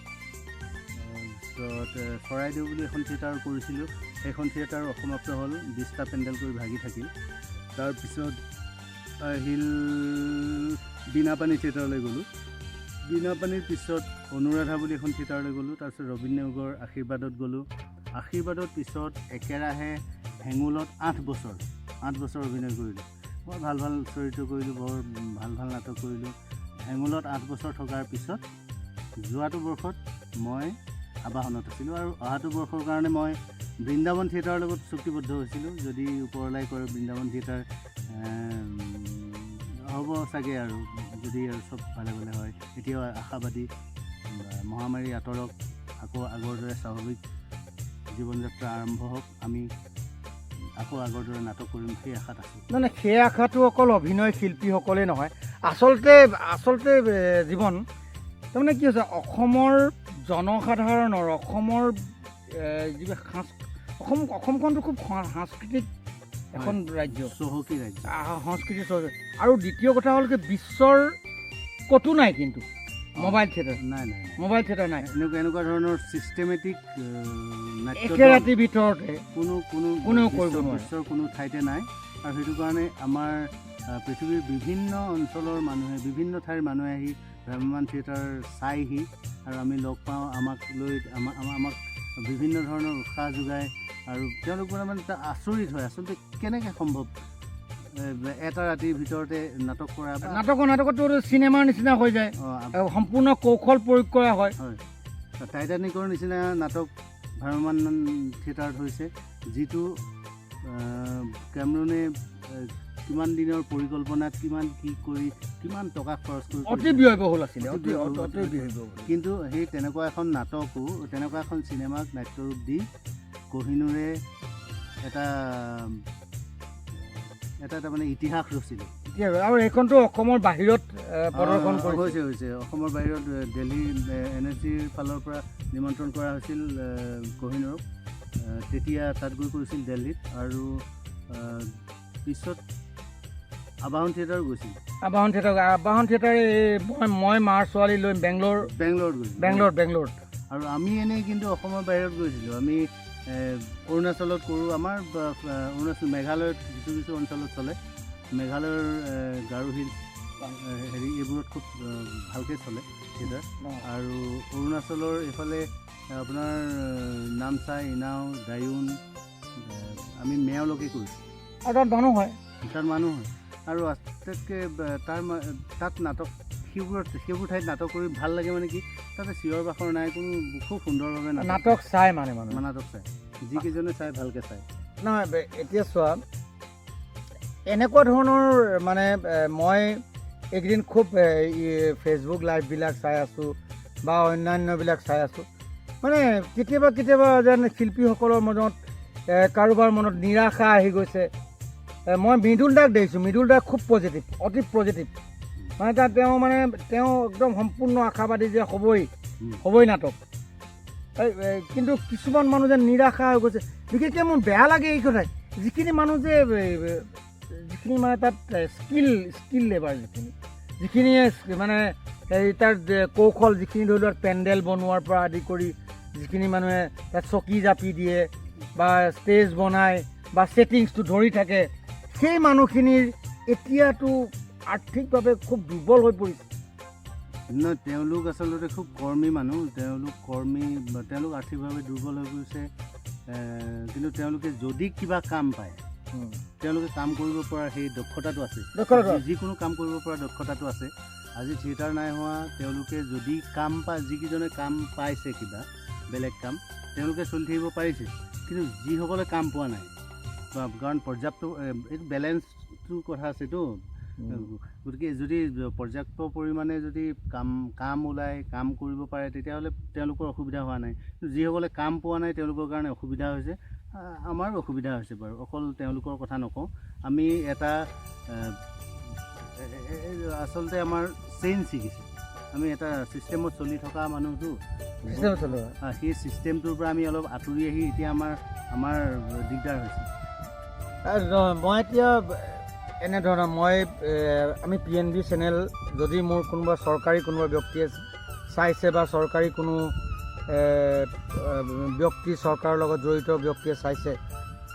তাৰপিছত চৰাইদেউ বুলি এখন থিয়েটাৰ কৰিছিলোঁ। সেইখন থিয়েটাৰ অসমাপ্ত হ'ল, 20টা পেণ্ডেল কৰি ভাগি থাকিল। তাৰপিছত আহিল বীণাপানী থিয়েটাৰলৈ গ'লোঁ। বীণাপানীৰ পিছত অনুৰাধা বুলি এখন থিয়েটাৰলৈ গ'লোঁ। তাৰপিছত ৰবীন নেওগৰ আশীৰ্বাদত গ'লোঁ। আশীৰ্বাদৰ পিছত একেৰাহে হেঙুলত 8 বছৰ অভিনয় কৰিলোঁ। বৰ ভাল চৰিত্ৰ কৰিলোঁ, বৰ ভাল নাটক কৰিলোঁ। হেঙুলত 8 বছৰ থকাৰ পিছত যোৱাটো বৰ্ষত মই আবাহনত আছিলোঁ, আৰু অহাটো বৰ্ষৰ কাৰণে মই বৃন্দাবন থিয়েটাৰৰ লগত চুক্তিবদ্ধ হৈছিলোঁ, যদি ওপৰলাই কৰে বৃন্দাবন থিয়েটাৰ হ'ব চাগে, আৰু যদি আৰু চব ভালে ভালে হয়। এতিয়াও আশাবাদী, মহামাৰী আঁতৰক, আকৌ আগৰ দৰে স্বাভাৱিক জীৱন যাত্ৰা আৰম্ভ হওক, আমি আকৌ আগৰ দৰে নাটক কৰিম সেই আশাত আছোঁ। মানে সেই আশাটো অকল অভিনয় শিল্পীসকলেই নহয়, আচলতে জীৱন তাৰমানে কি হৈছে, অসমৰ জনসাধাৰণৰ, অসমৰ যিবিলাক অসমখনটো খুব সাংস্কৃতিক এখন ৰাজ্য, চহকী ৰাজ্য, সংস্কৃতি চহকী। আৰু দ্বিতীয় কথা হ'ল কি, বিশ্বৰ ক'তো নাই কিন্তু মোবাইল থিয়েটাৰ, নাই মোবাইল থিয়েটাৰ নাই, এনেকুৱা ধৰণৰ ছিষ্টেমেটিক একে ৰাতিৰ ভিতৰতে কোনেও কৰিব নোৱাৰে, বিশ্বৰ কোনো ঠাইতে নাই। আৰু সেইটো কাৰণে আমাৰ পৃথিৱীৰ বিভিন্ন অঞ্চলৰ মানুহে, বিভিন্ন ঠাইৰ মানুহে আহি ভ্ৰাম্যমাণ থিয়েটাৰ চাইহি, আৰু আমি লগ পাওঁ, আমাক লৈ আমাক বিভিন্ন ধৰণৰ উৎসাহ যোগায়, আৰু তেওঁলোক মানে আচৰিত হয়, আচলতে কেনেকৈ সম্ভৱ এটা ৰাতিৰ ভিতৰতে নাটক কৰা। নাটকতো চিনেমাৰ নিচিনা হৈ যায়, সম্পূৰ্ণ কৌশল প্ৰয়োগ কৰা হয়। টাইটানিকৰ নিচিনা নাটক ভ্ৰাম্যমাণ থিয়েটাৰত হৈছে, যিটো কেমেৰুনে কিমান দিনৰ পৰিকল্পনাত কিমান কি কৰি কিমান টকা খৰচ কৰি অতি ব্যয়বহুল আছিলে, কিন্তু সেই তেনেকুৱা এখন নাটকো, তেনেকুৱা এখন চিনেমাক নাট্যৰূপ দি কহিনুৰে এটা তাৰমানে ইতিহাস ৰচিলে। আৰু এইখনতো অসমৰ বাহিৰত প্ৰদৰ্শন হৈছে অসমৰ বাহিৰত দিল্লী NSDৰ ফালৰ পৰা নিমন্ত্ৰণ কৰা হৈছিল কহিনুৰক, তেতিয়া তাত গৈ কৰিছিল দিল্লীত, আৰু পিছত আবাহন থিয়েটাৰ গৈছিল। আবাহন থিয়েটাৰে মই মাৰ ছোৱালী লৈ বেংগলোৰত। আৰু আমি এনেই কিন্তু অসমৰ বাহিৰত গৈছিলোঁ, আমি অৰুণাচলত কৰোঁ, আমাৰ মেঘালয়ত কিছু অঞ্চলত চলে, মেঘালয়ৰ গাৰো হিলছ এইবোৰত খুব ভালকৈ চলে থিয়েটাৰ, আৰু অৰুণাচলৰ এইফালে আপোনাৰ নামচাই, ইনাও, ডায়ুন, আমি মেয়লৈকে কৰিছোঁ। আৰু তাত মানুহ হয়, আৰু আটাইতকৈ তাত নাটক সেইবোৰ ঠাইত নাটক কৰি ভাল লাগে, মানে কি তাতে চিঞৰ বাখৰ নাই, কোনো খুব সুন্দৰভাৱে নাটক চাই, নাটক চাই, যিকেইজনে চাই ভালকৈ চাই। নহয়, এতিয়া চোৱা, এনেকুৱা ধৰণৰ মানে মই এইকেইদিন খুব ফেচবুক লাইভবিলাক চাই আছোঁ বা অন্যান্যবিলাক চাই আছোঁ, মানে কেতিয়াবা যেন শিল্পীসকলৰ মনত কাৰোবাৰ মনত নিৰাশা আহি গৈছে। মই মৃদুল দাক দেখিছোঁ, মৃদুল দাক খুব পজিটিভ, অতি পজিটিভ, মানে তেওঁ একদম সম্পূৰ্ণ আশাবাদী যে হ'বই নাটক। কিন্তু কিছুমান মানুহ যেন নিৰাশা হৈ গৈছে, বিশেষকৈ মোৰ বেয়া লাগে এই কথাই, যিখিনি মানুহ যিখিনি মানে তাত স্কিল লেবাৰ, যিখিনি মানে তাৰ কৌশল, যিখিনি ধৰি লোৱা পেণ্ডেল বনোৱাৰ পৰা আদি কৰি, যিখিনি মানুহে তাত চকী জাপি দিয়ে বা ষ্টেজ বনায় বা ছেটিংছটো ধৰি থাকে, সেই মানুহখিনিৰ এতিয়াতো আৰ্থিকভাৱে খুব দুৰ্বল হৈ পৰিছে। নহয়, তেওঁলোক আচলতে খুব কৰ্মী মানুহ, তেওঁলোক আৰ্থিকভাৱে দুৰ্বল হৈ গৈছে, কিন্তু তেওঁলোকে যদি কিবা কাম পায়, তেওঁলোকে কাম কৰিব পৰা সেই দক্ষতাটো আছে, যিকোনো কাম কৰিব পৰা দক্ষতাটো আছে। আজি থিয়েটাৰ নাই হোৱা, তেওঁলোকে যদি কাম পায়, যিকেইজনে কাম পাইছে কিবা বেলেগ কাম, তেওঁলোকে চলি থাকিব পাৰিছে, কিন্তু যিসকলে কাম পোৱা নাই, কাৰণ পৰ্যাপ্ত এইটো বেলেঞ্চটোৰ কথা আছেতো, গতিকে যদি পৰ্যাপ্ত পৰিমাণে যদি কাম ওলায়, কাম কৰিব পাৰে, তেতিয়াহ'লে তেওঁলোকৰ অসুবিধা হোৱা নাই। যিসকলে কাম পোৱা নাই, তেওঁলোকৰ কাৰণে অসুবিধা হৈছে, আমাৰো অসুবিধা হৈছে বাৰু, অকল তেওঁলোকৰ কথা নকওঁ। আমি এটা আচলতে আমাৰ চেইন শিকিছোঁ, আমি এটা ছিষ্টেমত চলি থকা মানুহটো, সেই ছিষ্টেমটোৰ পৰা আমি অলপ আঁতৰি আহি এতিয়া আমাৰ দিগদাৰ হৈছে। মই এতিয়া এনেধৰণৰ আমি PNB চেনেল, যদি মোৰ কোনোবা ব্যক্তিয়ে চাইছে বা চৰকাৰী কোনো ব্যক্তি, চৰকাৰৰ লগত জড়িত ব্যক্তিয়ে চাইছে,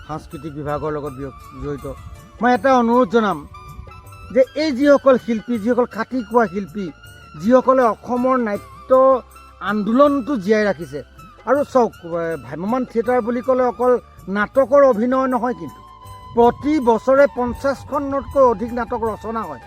সাংস্কৃতিক বিভাগৰ লগত জড়িত, মই এটা অনুৰোধ জনাম যে এই যিসকল শিল্পী, যিসকল খাটি খোৱা শিল্পী, যিসকলে অসমৰ নাট্য আন্দোলনটো জীয়াই ৰাখিছে, আৰু চাওক, ভ্ৰাম্যমাণ থিয়েটাৰ বুলি ক'লে অকল নাটকৰ অভিনয় নহয়, কিন্তু প্ৰতি বছৰে 50খনতকৈ অধিক নাটক ৰচনা হয়,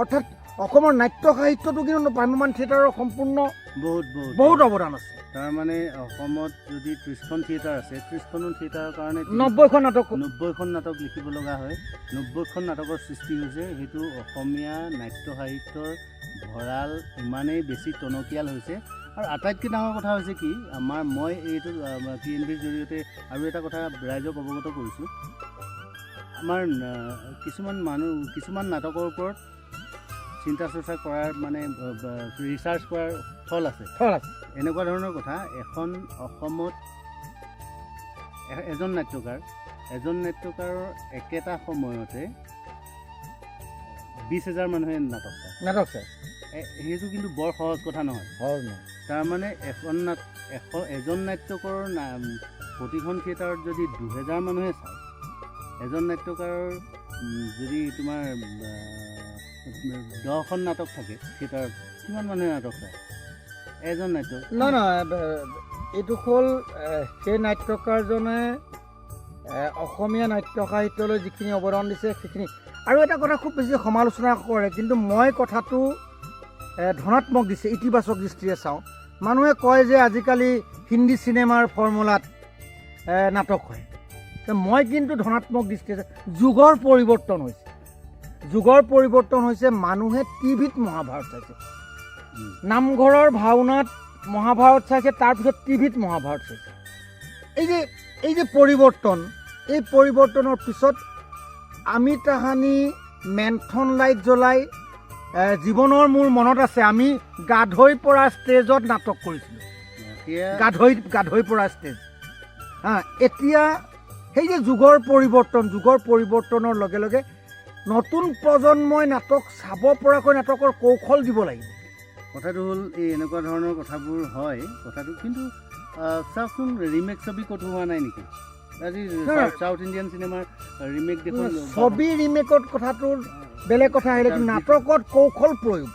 অৰ্থাৎ অসমৰ নাট্য সাহিত্যটো কিন্তু ভ্ৰাম্যমান থিয়েটাৰৰ সম্পূৰ্ণ বহুত বহুত অৱদান আছে। তাৰমানে অসমত যদি 30খন থিয়েটাৰ আছে 30খনো থিয়েটাৰৰ কাৰণে 90খন নাটক 90খন নাটক লিখিব লগা হয়। 90খন নাটকৰ সৃষ্টি হৈছে। সেইটো অসমীয়া নাট্য সাহিত্যৰ ভঁৰাল ইমানেই বেছি টনকিয়াল হৈছে। আৰু আটাইতকৈ ডাঙৰ কথা হৈছে কি মই এইটো TNVৰ জৰিয়তে আৰু এটা কথা ৰাইজক অৱগত কৰিছোঁ। আমাৰ কিছুমান নাটকৰ ওপৰত চিন্তা চৰ্চা কৰাৰ মানে ৰিচাৰ্চ কৰাৰ থল আছে। এনেকুৱা ধৰণৰ কথা এখন অসমত এজন নাট্যকাৰৰ একেটা সময়তে 20,000 মানুহে নাটক চায়। সেইটো কিন্তু বৰ সহজ কথা নহয়। তাৰমানে এজন নাট্যকাৰৰ প্ৰতিখন থিয়েটাৰত যদি 2,000 মানুহে চায়, এজন নাট্যকাৰৰ যদি তোমাৰ 10খন নাটক থাকে থিয়েটাৰত, কিমান মানুহে নাটক চায়? এজন নাট্য নহয় এইটো হ'ল সেই নাট্যকাৰজনে অসমীয়া নাট্য সাহিত্যলৈ যিখিনি অৱদান দিছে সেইখিনি। আৰু এটা কথা খুব বেছি সমালোচনা কৰে, কিন্তু মই কথাটো ধনাত্মক দিছে ইতিবাচক দৃষ্টিৰে চাওঁ। মানুহে কয় যে আজিকালি হিন্দী চিনেমাৰ ফৰ্মুলাত নাটক হয়। মই কিন্তু ধনাত্মক দৃষ্টিৰে যুগৰ পৰিৱৰ্তন হৈছে। মানুহে টিভিত মহাভাৰত চাইছে, নামঘৰৰ ভাওনাত মহাভাৰত চাইছে, তাৰপিছত টিভিত মহাভাৰত চাইছে। এই যে পৰিৱৰ্তন, এই পৰিৱৰ্তনৰ পিছত আমি তাহানি মেন্থন লাইট জ্বলাই জীৱনৰ মোৰ মনত আছে আমি গাধৈ পৰা ষ্টেজত নাটক কৰিছিলোঁ। গাধৈ পৰা ষ্টেজ এতিয়া সেই যে যুগৰ পৰিৱৰ্তনৰ লগে লগে নতুন প্ৰজন্মই নাটক চাব পৰাকৈ নাটকৰ কৌশল দিব লাগিব। কথাটো হ'ল এই এনেকুৱা ধৰণৰ কথাবোৰ হয় কথাটো, কিন্তু চাওকচোন ৰিমেক ছবি ক'তো হোৱা নাই নেকি? আজি চাউথ ইণ্ডিয়ান চিনেমাৰ ৰিমেক দেখোন ছবি ৰিমেকত কথাটো বেলেগ কথা আহিলে, কিন্তু নাটকত কৌশল প্ৰয়োগ,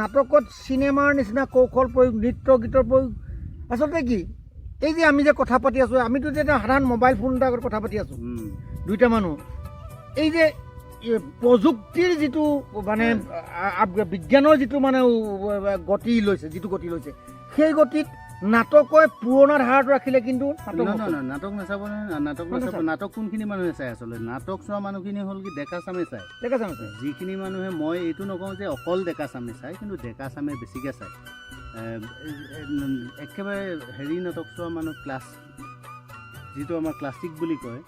নাটকত চিনেমাৰ নিচিনা কৌশল প্ৰয়োগ, নৃত্য গীতৰ প্ৰয়োগ। আচলতে কি এই যে আমি যে কথা পাতি আছোঁ, আমিতো এতিয়া সাধাৰণ মোবাইল ফোন এটা আগত কথা পাতি আছোঁ দুইটা মানুহ। এই যে প্ৰযুক্তিৰ যিটো মানে বিজ্ঞানৰ যিটো মানে গতি লৈছে, সেই গতিত নাটকে পুৰণা ধাৰাটো ৰাখিলে কিন্তু নাটক নাচাব। নাটক কোনখিনি মানুহে চাই? আচলতে নাটক চোৱা মানুহখিনি হ'ল কি ডেকা চামে চায়। যিখিনি মানুহে, মই এইটো নকওঁ যে অকল ডেকা চামে চায়, কিন্তু ডেকা চামে বেছিকৈ চায়। একেবাৰে নাটক চোৱা মানুহ যিটো আমাৰ ক্লাছিক বুলি কয়,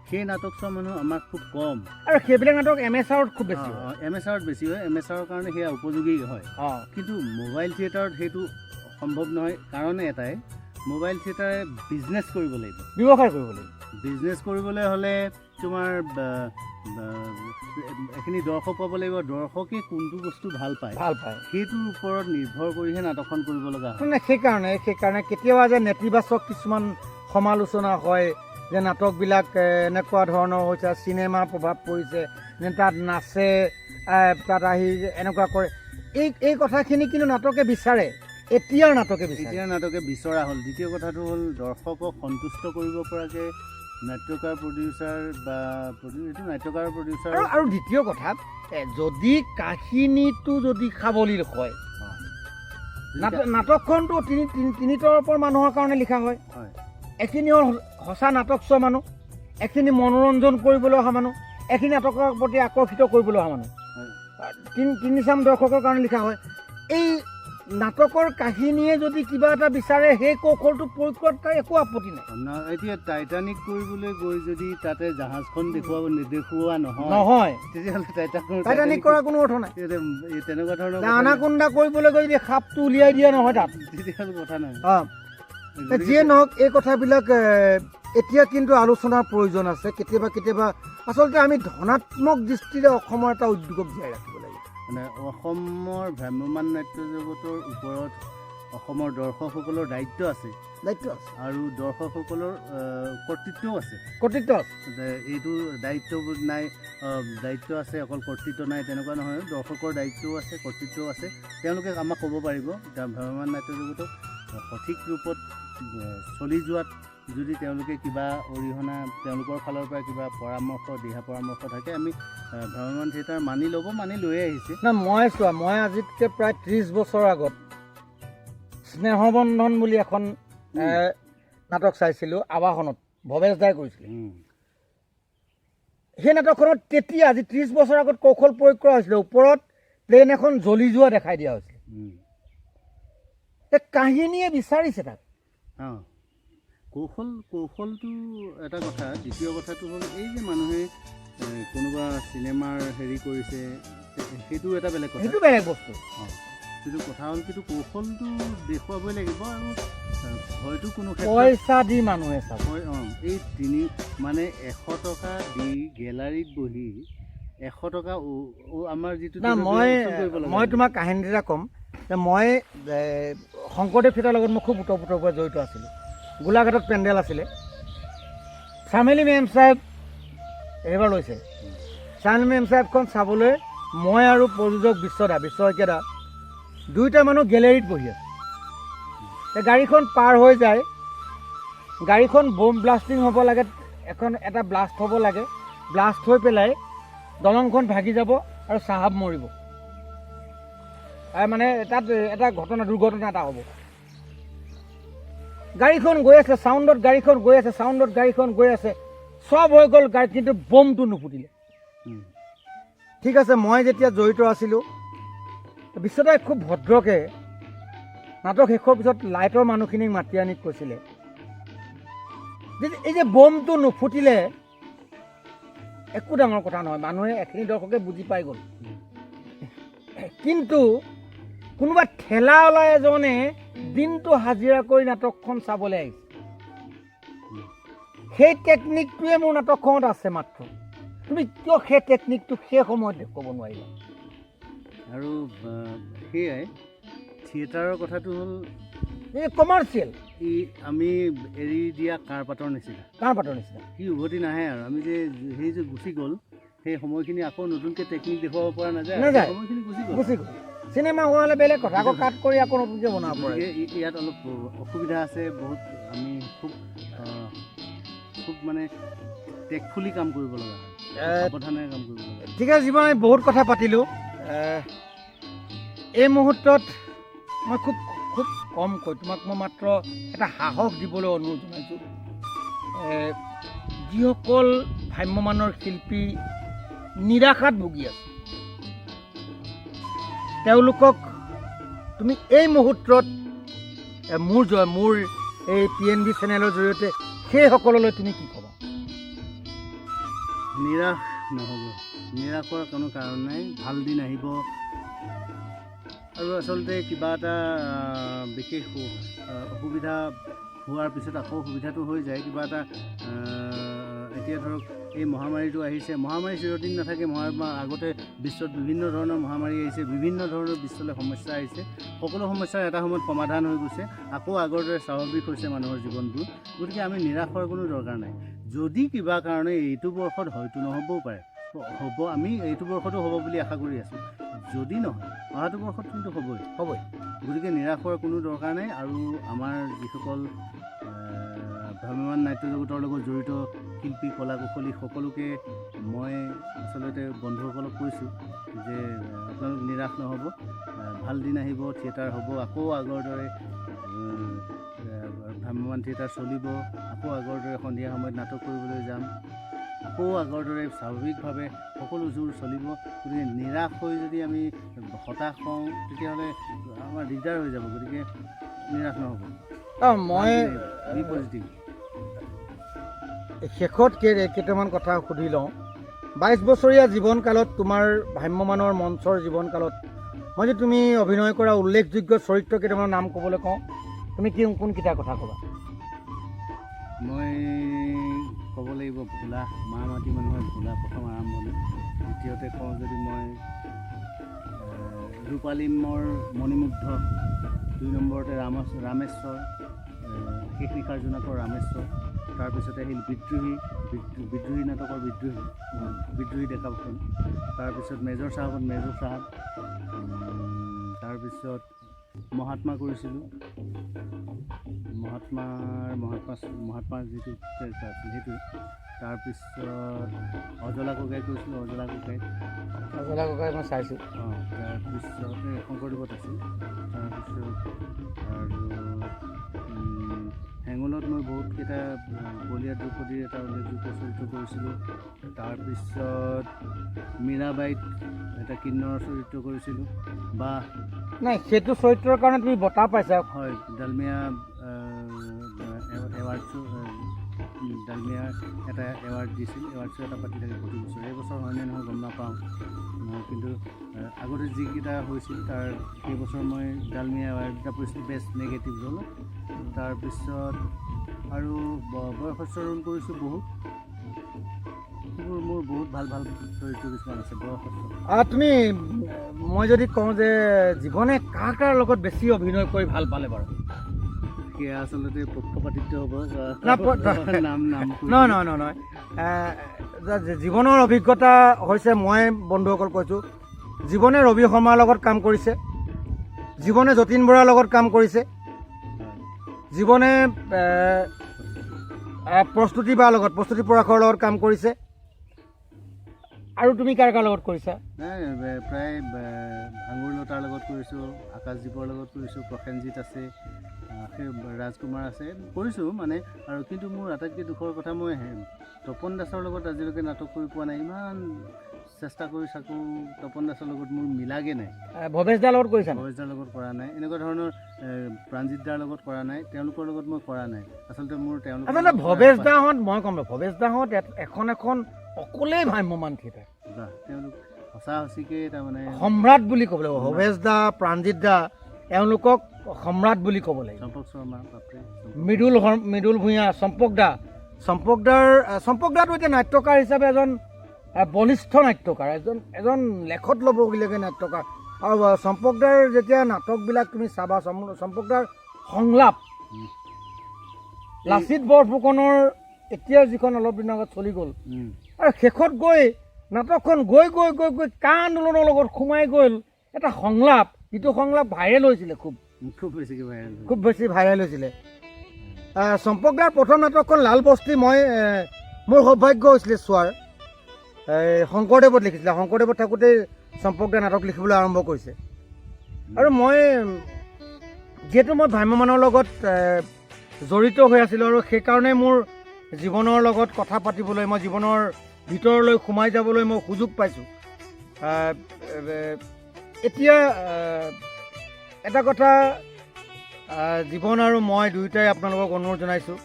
সেই নাটক চোৱা মানুহ আমাৰ খুব কম। আৰু সেইবিলাক নাটক MSRত খুব বেছি হয়। MSRত বেছি হয়। MSRৰ কাৰণে সেয়া উপযোগী হয়। কিন্তু মোবাইল থিয়েটাৰত সেইটো সম্ভৱ নহয়। কাৰণ এটাই, মোবাইল থিয়েটাৰে বিজনেছ কৰিব লাগিব, ব্যৱসায় কৰিব লাগিব। বিজনেছ কৰিবলৈ হ'লে তোমাৰ এইখিনি দৰ্শক পাব লাগিব। দৰ্শকে কোনটো বস্তু ভাল পায় সেইটোৰ ওপৰত নিৰ্ভৰ কৰিহে নাটকখন কৰিব লগা হয়। সেইকাৰণে কেতিয়াবা যে নেতিবাচক কিছুমান সমালোচনা হয় যে নাটকবিলাক এনেকুৱা ধৰণৰ হৈছে, চিনেমাৰ প্ৰভাৱ পৰিছে, তাত নাচে, তাত আহি এনেকুৱা কৰে, এই কথাখিনি কিন্তু নাটকে বিচাৰে। এতিয়াৰ নাটকে বিচৰা হ'ল। দ্বিতীয় কথাটো হ'ল দৰ্শকক সন্তুষ্ট কৰিব পৰাকৈ নাট্যকাৰ প্ৰডিউচাৰ বা নাট্যকাৰ প্ৰডিউচাৰ। আৰু দ্বিতীয় কথা, যদি কাহিনীটো যদি সাৱলীল হয়, নাটকখনটো তিনি তৰফৰ মানুহৰ কাৰণে লিখা হয়। এখিনি হ'ল সঁচা নাটক চোৱা মানুহ, এখিনি মনোৰঞ্জন কৰিবলৈ অহা মানুহ, এখিনি নাটকৰ প্ৰতি আকৰ্ষিত কৰিবলৈ অহা মানুহ, তিনি চাম দৰ্শকৰ কাৰণে লিখা হয়। এই নাটকৰ কাহিনীয়ে যদি কিবা এটা বিচাৰে, সেই কৌশলটো প্ৰয়োগ কৰাত তাৰ একো আপত্তি নাই। এতিয়া টাইটানিক কৰিবলৈ গৈ যদি তাতে জাহাজখন দেখুওৱা নহয়, তেতিয়াহ'লে টাইটানিক কৰাৰ কোনো অৰ্থ নাই। তেনেকুৱা ধৰণৰ আনাকোণ্ডা কৰিবলৈ গৈ যদি সাপটো উলিয়াই দিয়া নহয় তাত, তেতিয়াহ'লে কথা নাই। যিয়ে নহওক, এই কথাবিলাক এতিয়া কিন্তু আলোচনাৰ প্ৰয়োজন আছে। কেতিয়াবা আচলতে আমি ধনাত্মক দৃষ্টিৰে অসমৰ এটা উদ্যোগক জীয়াই ৰাখিব লাগিব। মানে অসমৰ ভ্ৰাম্যমান নাট্য জগতৰ ওপৰত অসমৰ দৰ্শকসকলৰ দায়িত্ব আছে আৰু দৰ্শকসকলৰ কৰ্তৃত্বও আছে। এইটো দায়িত্ব নাই, দায়িত্ব আছে, অকল কৰ্তৃত্ব নাই তেনেকুৱা নহয়। দৰ্শকৰ দায়িত্বও আছে, কৰ্তৃত্বও আছে। তেওঁলোকে আমাক ক'ব পাৰিব ভ্ৰাম্যমান নাট্য জগতক সঠিক ৰূপত চলি যোৱাত যদি তেওঁলোকে কিবা অৰিহণা তেওঁলোকৰ ফালৰ পৰা কিবা পৰামৰ্শ দিহা পৰামৰ্শ থাকে আমি ভ্ৰাম্যমাণ থিয়েটাৰ মানি লৈয়ে আহিছে। না মই আজিতকৈ প্ৰায় 30 বছৰ আগত স্নেহবন্ধন বুলি এখন নাটক চাইছিলোঁ আৱাসনত, ভৱেশ দাই কৰিছিলে। সেই নাটকখনত তেতিয়া আজি 30 বছৰ আগত কৌশল প্ৰয়োগ কৰা হৈছিলে, ওপৰত প্লেন এখন জ্বলি যোৱা দেখাই দিয়া হৈছিলে। কাহিনীয়ে বিচাৰিছে তাক। কৌশলটো এটা কথা, দ্বিতীয় কথাটো হ'ল এই যে মানুহে কোনোবা চিনেমাৰ হেৰি কৰিছে সেইটো এটা বেলেগ কথা, সেইটো বেলেগ বস্তু। কিন্তু কথা হ'ল কিন্তু কৌশলটো দেখুৱাবই লাগিব আৰু হয়তো কোনো পইচা দি মানুহে চাব। এই মানে 100 টকা দি গেলাৰীত বহি 100 টকা আমাৰ যিটো না মই তোমাক কাহিনী এটা ক'ম যে মই শংকৰদেৱ থিয়েটাৰৰ লগত মই খুব ওতঃপ্ৰোতভাৱে জড়িত আছিলোঁ। গোলাঘাটত পেণ্ডেল আছিলে, চামেলি মেম চাহেব এইবাৰ লৈছে। চামেলি মেম চাহেবখন চাবলৈ মই আৰু প্ৰযোজক বিশ্ব শইকীয়া দা দুয়োটা মানুহ গেলেৰীত বহি আছে। গাড়ীখন পাৰ হৈ যায়, গাড়ীখন বম ব্লাষ্টিং হ'ব লাগে, এটা ব্লাষ্ট হ'ব লাগে, ব্লাষ্ট হৈ পেলাই দলংখন ভাগি যাব আৰু চাহাব মৰিব। মানে তাত এটা দুৰ্ঘটনা এটা হ'ব। গাড়ীখন গৈ আছে, চাউণ্ডত গাড়ীখন গৈ আছে, চব হৈ গ'ল, কিন্তু বমটো নুফুটিলে। ঠিক আছে, মই যেতিয়া জড়িত আছিলোঁ, বিশ্বদাই খুব ভদ্ৰকৈ নাটক শেষৰ পিছত লাইটৰ মানুহখিনিক মাতি আনি কৈছিলে যে এই যে বমটো নুফুটিলে একো ডাঙৰ কথা নহয়, মানুহে এখিনি দৰ্শকে বুজি পাই গ'ল। কিন্তু কোনোবা ঠেলাৱালা এজনে দিনটো হাজিৰা কৰি নাটকখন চাবলৈ আহিছে, সেই টেকনিকটোৱে মোৰ নাটকখনত আছে। মাত্ৰ তুমি কিয় সেই টেকনিকটো সেই সময়ত দেখুৱাব নোৱাৰিবা? আৰু সেয়াই থিয়েটাৰৰ কথাটো হ'ল এই কমাৰ্চিয়েল, আমি এৰি দিয়া কাঁড়পাতৰ নিচিনা কি উভতি নাহে। আৰু আমি যে সেই যে গুচি গ'ল সেই সময়খিনি আকৌ নতুনকৈ টেকনিক দেখুৱাব পৰা নাযায়, সময়খিনি গুচি গ'ল। চিনেমা হোৱা হ'লে বেলেগ কথা, আকৌ কাট কৰি আকৌ নতুনকৈ বনাব পাৰে। ইয়াত অলপ অসুবিধা আছে বহুত, আমি খুব মানে টেকফুলি কাম কৰিব লগা হয়, সাৱধানেৰে কাম কৰিব লগা হয়। ঠিক আছে জীৱন, আমি বহুত কথা পাতিলোঁ। এই মুহূৰ্তত মই খুব কমকৈ তোমাক মই মাত্ৰ এটা সাহস দিবলৈ অনুৰোধ জনাইছোঁ। যিসকল ভ্ৰাম্যমাণৰ শিল্পী নিৰাশাত ভুগি আছে, তেওঁলোকক তুমি এই মুহূৰ্তত মোৰ এই PNB চেনেলৰ জৰিয়তে সেইসকললৈ তুমি কি ক'বা? নিৰাশ নহ'ব, নিৰাশ হোৱাৰ কোনো কাৰণ নাই, ভাল দিন আহিব। আৰু আচলতে কিবা এটা বিশেষ অসুবিধা হোৱাৰ পিছত আকৌ সুবিধাটো হৈ যায়। কিবা এটা এতিয়া ধৰক এই মহামাৰীটো আহিছে, মহামাৰী চিৰদিন নাথাকে। আগতে বিশ্বত বিভিন্ন ধৰণৰ মহামাৰী আহিছে, বিভিন্ন ধৰণৰ বিশ্বলৈ সমস্যা আহিছে। সকলো সমস্যাৰ এটা সময়ত সমাধান হৈ গৈছে, আকৌ আগৰ দৰে স্বাভাৱিক হৈছে মানুহৰ জীৱনবোৰ। গতিকে আমি নিৰাশ হোৱাৰ কোনো দৰকাৰ নাই। যদি কিবা কাৰণে এইটো বৰ্ষত হয়তো নহ'বও পাৰে, হ'ব, আমি এইটো বৰ্ষতো হ'ব বুলি আশা কৰি আছোঁ। যদি নহয় অহাটো বৰ্ষত কিন্তু হ'বই। গতিকে নিৰাশ হোৱাৰ কোনো দৰকাৰ নাই। আৰু আমাৰ যিসকল ভ্ৰাম্যমাণ নাট্য জগতৰ লগত জড়িত শিল্পী কলা কুশলী সকলোকে মই আচলতে বন্ধুসকলক কৈছোঁ যে আপোনালোক নিৰাশ নহ'ব, ভাল দিন আহিব, থিয়েটাৰ হ'ব, আকৌ আগৰ দৰে ভ্ৰাম্যমাণ থিয়েটাৰ চলিব, আকৌ আগৰ দৰে সন্ধিয়া সময়ত নাটক কৰিবলৈ যাম, আকৌ আগৰ দৰে স্বাভাৱিকভাৱে সকলো জোৰ চলিব। গতিকে নিৰাশ হৈ যদি আমি হতাশ হওঁ তেতিয়াহ'লে আমাৰ দিগদাৰ হৈ যাব। গতিকে নিৰাশ নহ'ব, মই পজিটিভ। শেষত কেইটামান কথা সুধি লওঁ। 22 বছৰীয়া জীৱনকালত, তোমাৰ ভ্ৰাম্যমাণৰ মঞ্চৰ জীৱনকালত, মই যে তুমি অভিনয় কৰা উল্লেখযোগ্য চৰিত্ৰ কেইটামানৰ নাম ক'বলৈ কওঁ, তুমি কোনকেইটা কথা ক'বা? মই ক'ব লাগিব ভোলা, মা মাটি মানুহৰ ভোলা প্ৰথম আৰম্ভণি। দ্বিতীয়তে কওঁ যদি মই ৰূপালীমৰ মণিমুগ্ধ, 2 নম্বৰতে ৰামেশ্বৰ, শেষ নিশাৰ জোনাকৰ ৰামেশ্বৰ। তাৰপিছতে আহিল বিদ্ৰোহী নাটকৰ বিদ্ৰোহী ডেকাবখন। তাৰপিছত মেজৰ চাহাবত মেজৰ চাহাব। তাৰপিছত মহাত্মা কৰিছিলোঁ। মহাত্মাৰ যিটো কেৰেক্টাৰ আছিল সেইটো। তাৰপিছত অজলা ককাই কৰিছিলোঁ, অজলা ককাই মই চাইছোঁ। তাৰপিছত শংকৰদেৱত আছিল। তাৰপিছত আৰু হেঙুলত মই বহুতকেইটা বলিয়া দ্ৰৌপদীৰ এটা উল্লেখযোগ্য চৰিত্ৰ কৰিছিলোঁ। তাৰপিছত মীৰাবাইত এটা কিন্নৰৰ চৰিত্ৰ কৰিছিলোঁ। বা নাই, সেইটো চৰিত্ৰৰ কাৰণে তুমি বঁটা পাইছা। হয়, ডালমিয়া এৱাৰ্ড ডালমিয়া এটা এৱাৰ্ড দিছিল। এৱাৰ্ড শ্ব' এটা পাতি থাকে প্ৰতি বছৰ। এই বছৰ হয়নে নহয় গম নাপাওঁ, কিন্তু আগতে যিকেইটা হৈছিল তাৰ সেইবছৰ মই ডালমিয়া এৱাৰ্ড এটা পাইছিলোঁ, বেষ্ট নেগেটিভ ৰ'ল। তাৰপিছত আৰু বয়সস্থ ৰোল কৰিছোঁ বহুত। মোৰ বহুত ভাল ভাল চৰিত্ৰ কিছুমান আছে বয়সস্থ। তুমি মই যদি কওঁ যে জীৱনে কাৰ কাৰ লগত বেছি অভিনয় কৰি ভাল পালে বাৰু? সেয়া আচলতে পক্ষপাতিত্ব হ'ব। নহয়, জীৱনৰ অভিজ্ঞতা হৈছে, মই বন্ধুসকল কৈছোঁ, জীৱনে ৰবি শৰ্মাৰ লগত কাম কৰিছে, জীৱনে যতীন বৰাৰ লগত কাম কৰিছে, জীৱনে প্ৰস্তুতি পৰাশৰৰ লগত কাম কৰিছে। আৰু তুমি কাৰ কাৰ লগত কৰিছা? নাই, প্ৰায় ভাঙুৰ লতাৰ লগত কৰিছোঁ, আকাশদ্বীপৰ লগত কৰিছোঁ, প্ৰসেনজিৎ আছে, সেই ৰাজকুমাৰ আছে, কৰিছোঁ মানে। আৰু কিন্তু মোৰ আটাইতকৈ দুখৰ কথা, মই তপন দাসৰ লগত আজিলৈকে নাটক কৰি পোৱা নাই। ইমান চেষ্টা কৰি চাকোঁ, তপন দাসৰ লগত মোৰ মিলাগে নাই। ভৱেশ দাৰ লগত কৰিছা? ভৱেশ দাৰ লগত কৰা নাই। এনেকুৱা ধৰণৰ প্ৰাণজিৎ দাৰ লগত কৰা নাই। তেওঁলোকৰ লগত মই কৰা নাই। আচলতে মোৰ আচলতে ভৱেশ দাহঁত, মই ক'ম ভৱেশ দাহঁত এখন অকলেই ভ্ৰাম্যমান থিয়েটাৰ। তেওঁলোক সঁচা সঁচিকৈ তাৰমানে সম্ৰাট বুলি ক'ব লাগিব। ভৱেশ দা, প্ৰাণজিৎ দা, এওঁলোকক সম্ৰাট বুলি ক'ব লাগিব। চম্পক শৰ্মা, বাপৰে, মৃদুল ভূঞা, চম্পক দাটো এতিয়া নাট্যকাৰ হিচাপে এজন বলিষ্ঠ নাট্যকাৰ, এজন লেখত ল'বলগীয়া নাট্যকাৰ। আৰু চম্পক দাৰ যেতিয়া নাটকবিলাক তুমি চাবা, চম্পক দাৰ সংলাপ, লাচিত বৰফুকনৰ এতিয়া যিখন অলপ দিনৰ আগত চলি গ'ল, আৰু শেষত গৈ নাটকখন গৈ কা আন্দোলনৰ লগত সোমাই গ'ল এটা সংলাপ, যিটো সংলাপ ভাইৰেল হৈছিলে, খুব বেছি ভাইৰেল হৈছিলে। চম্পক দাৰ প্ৰথম নাটকখন লাল বস্তি মোৰ সৌভাগ্য হৈছিলে চোৱাৰ। শংকৰদেৱত লিখিছিলে, শংকৰদেৱত থাকোঁতেই চম্পক দাৰ নাটক লিখিবলৈ আৰম্ভ কৰিছে। আৰু যিহেতু মই ভ্ৰাম্যমানৰ লগত জড়িত হৈ আছিলোঁ, আৰু সেইকাৰণে মোৰ জীৱনৰ লগত কথা পাতিবলৈ, মই জীৱনৰ ভিতৰলৈ সোমাই যাবলৈ মই সুযোগ পাইছোঁ। এতিয়া এটা কথা, জীৱন আৰু মই দুয়োটাই আপোনালোকক অনুৰোধ জনাইছোঁ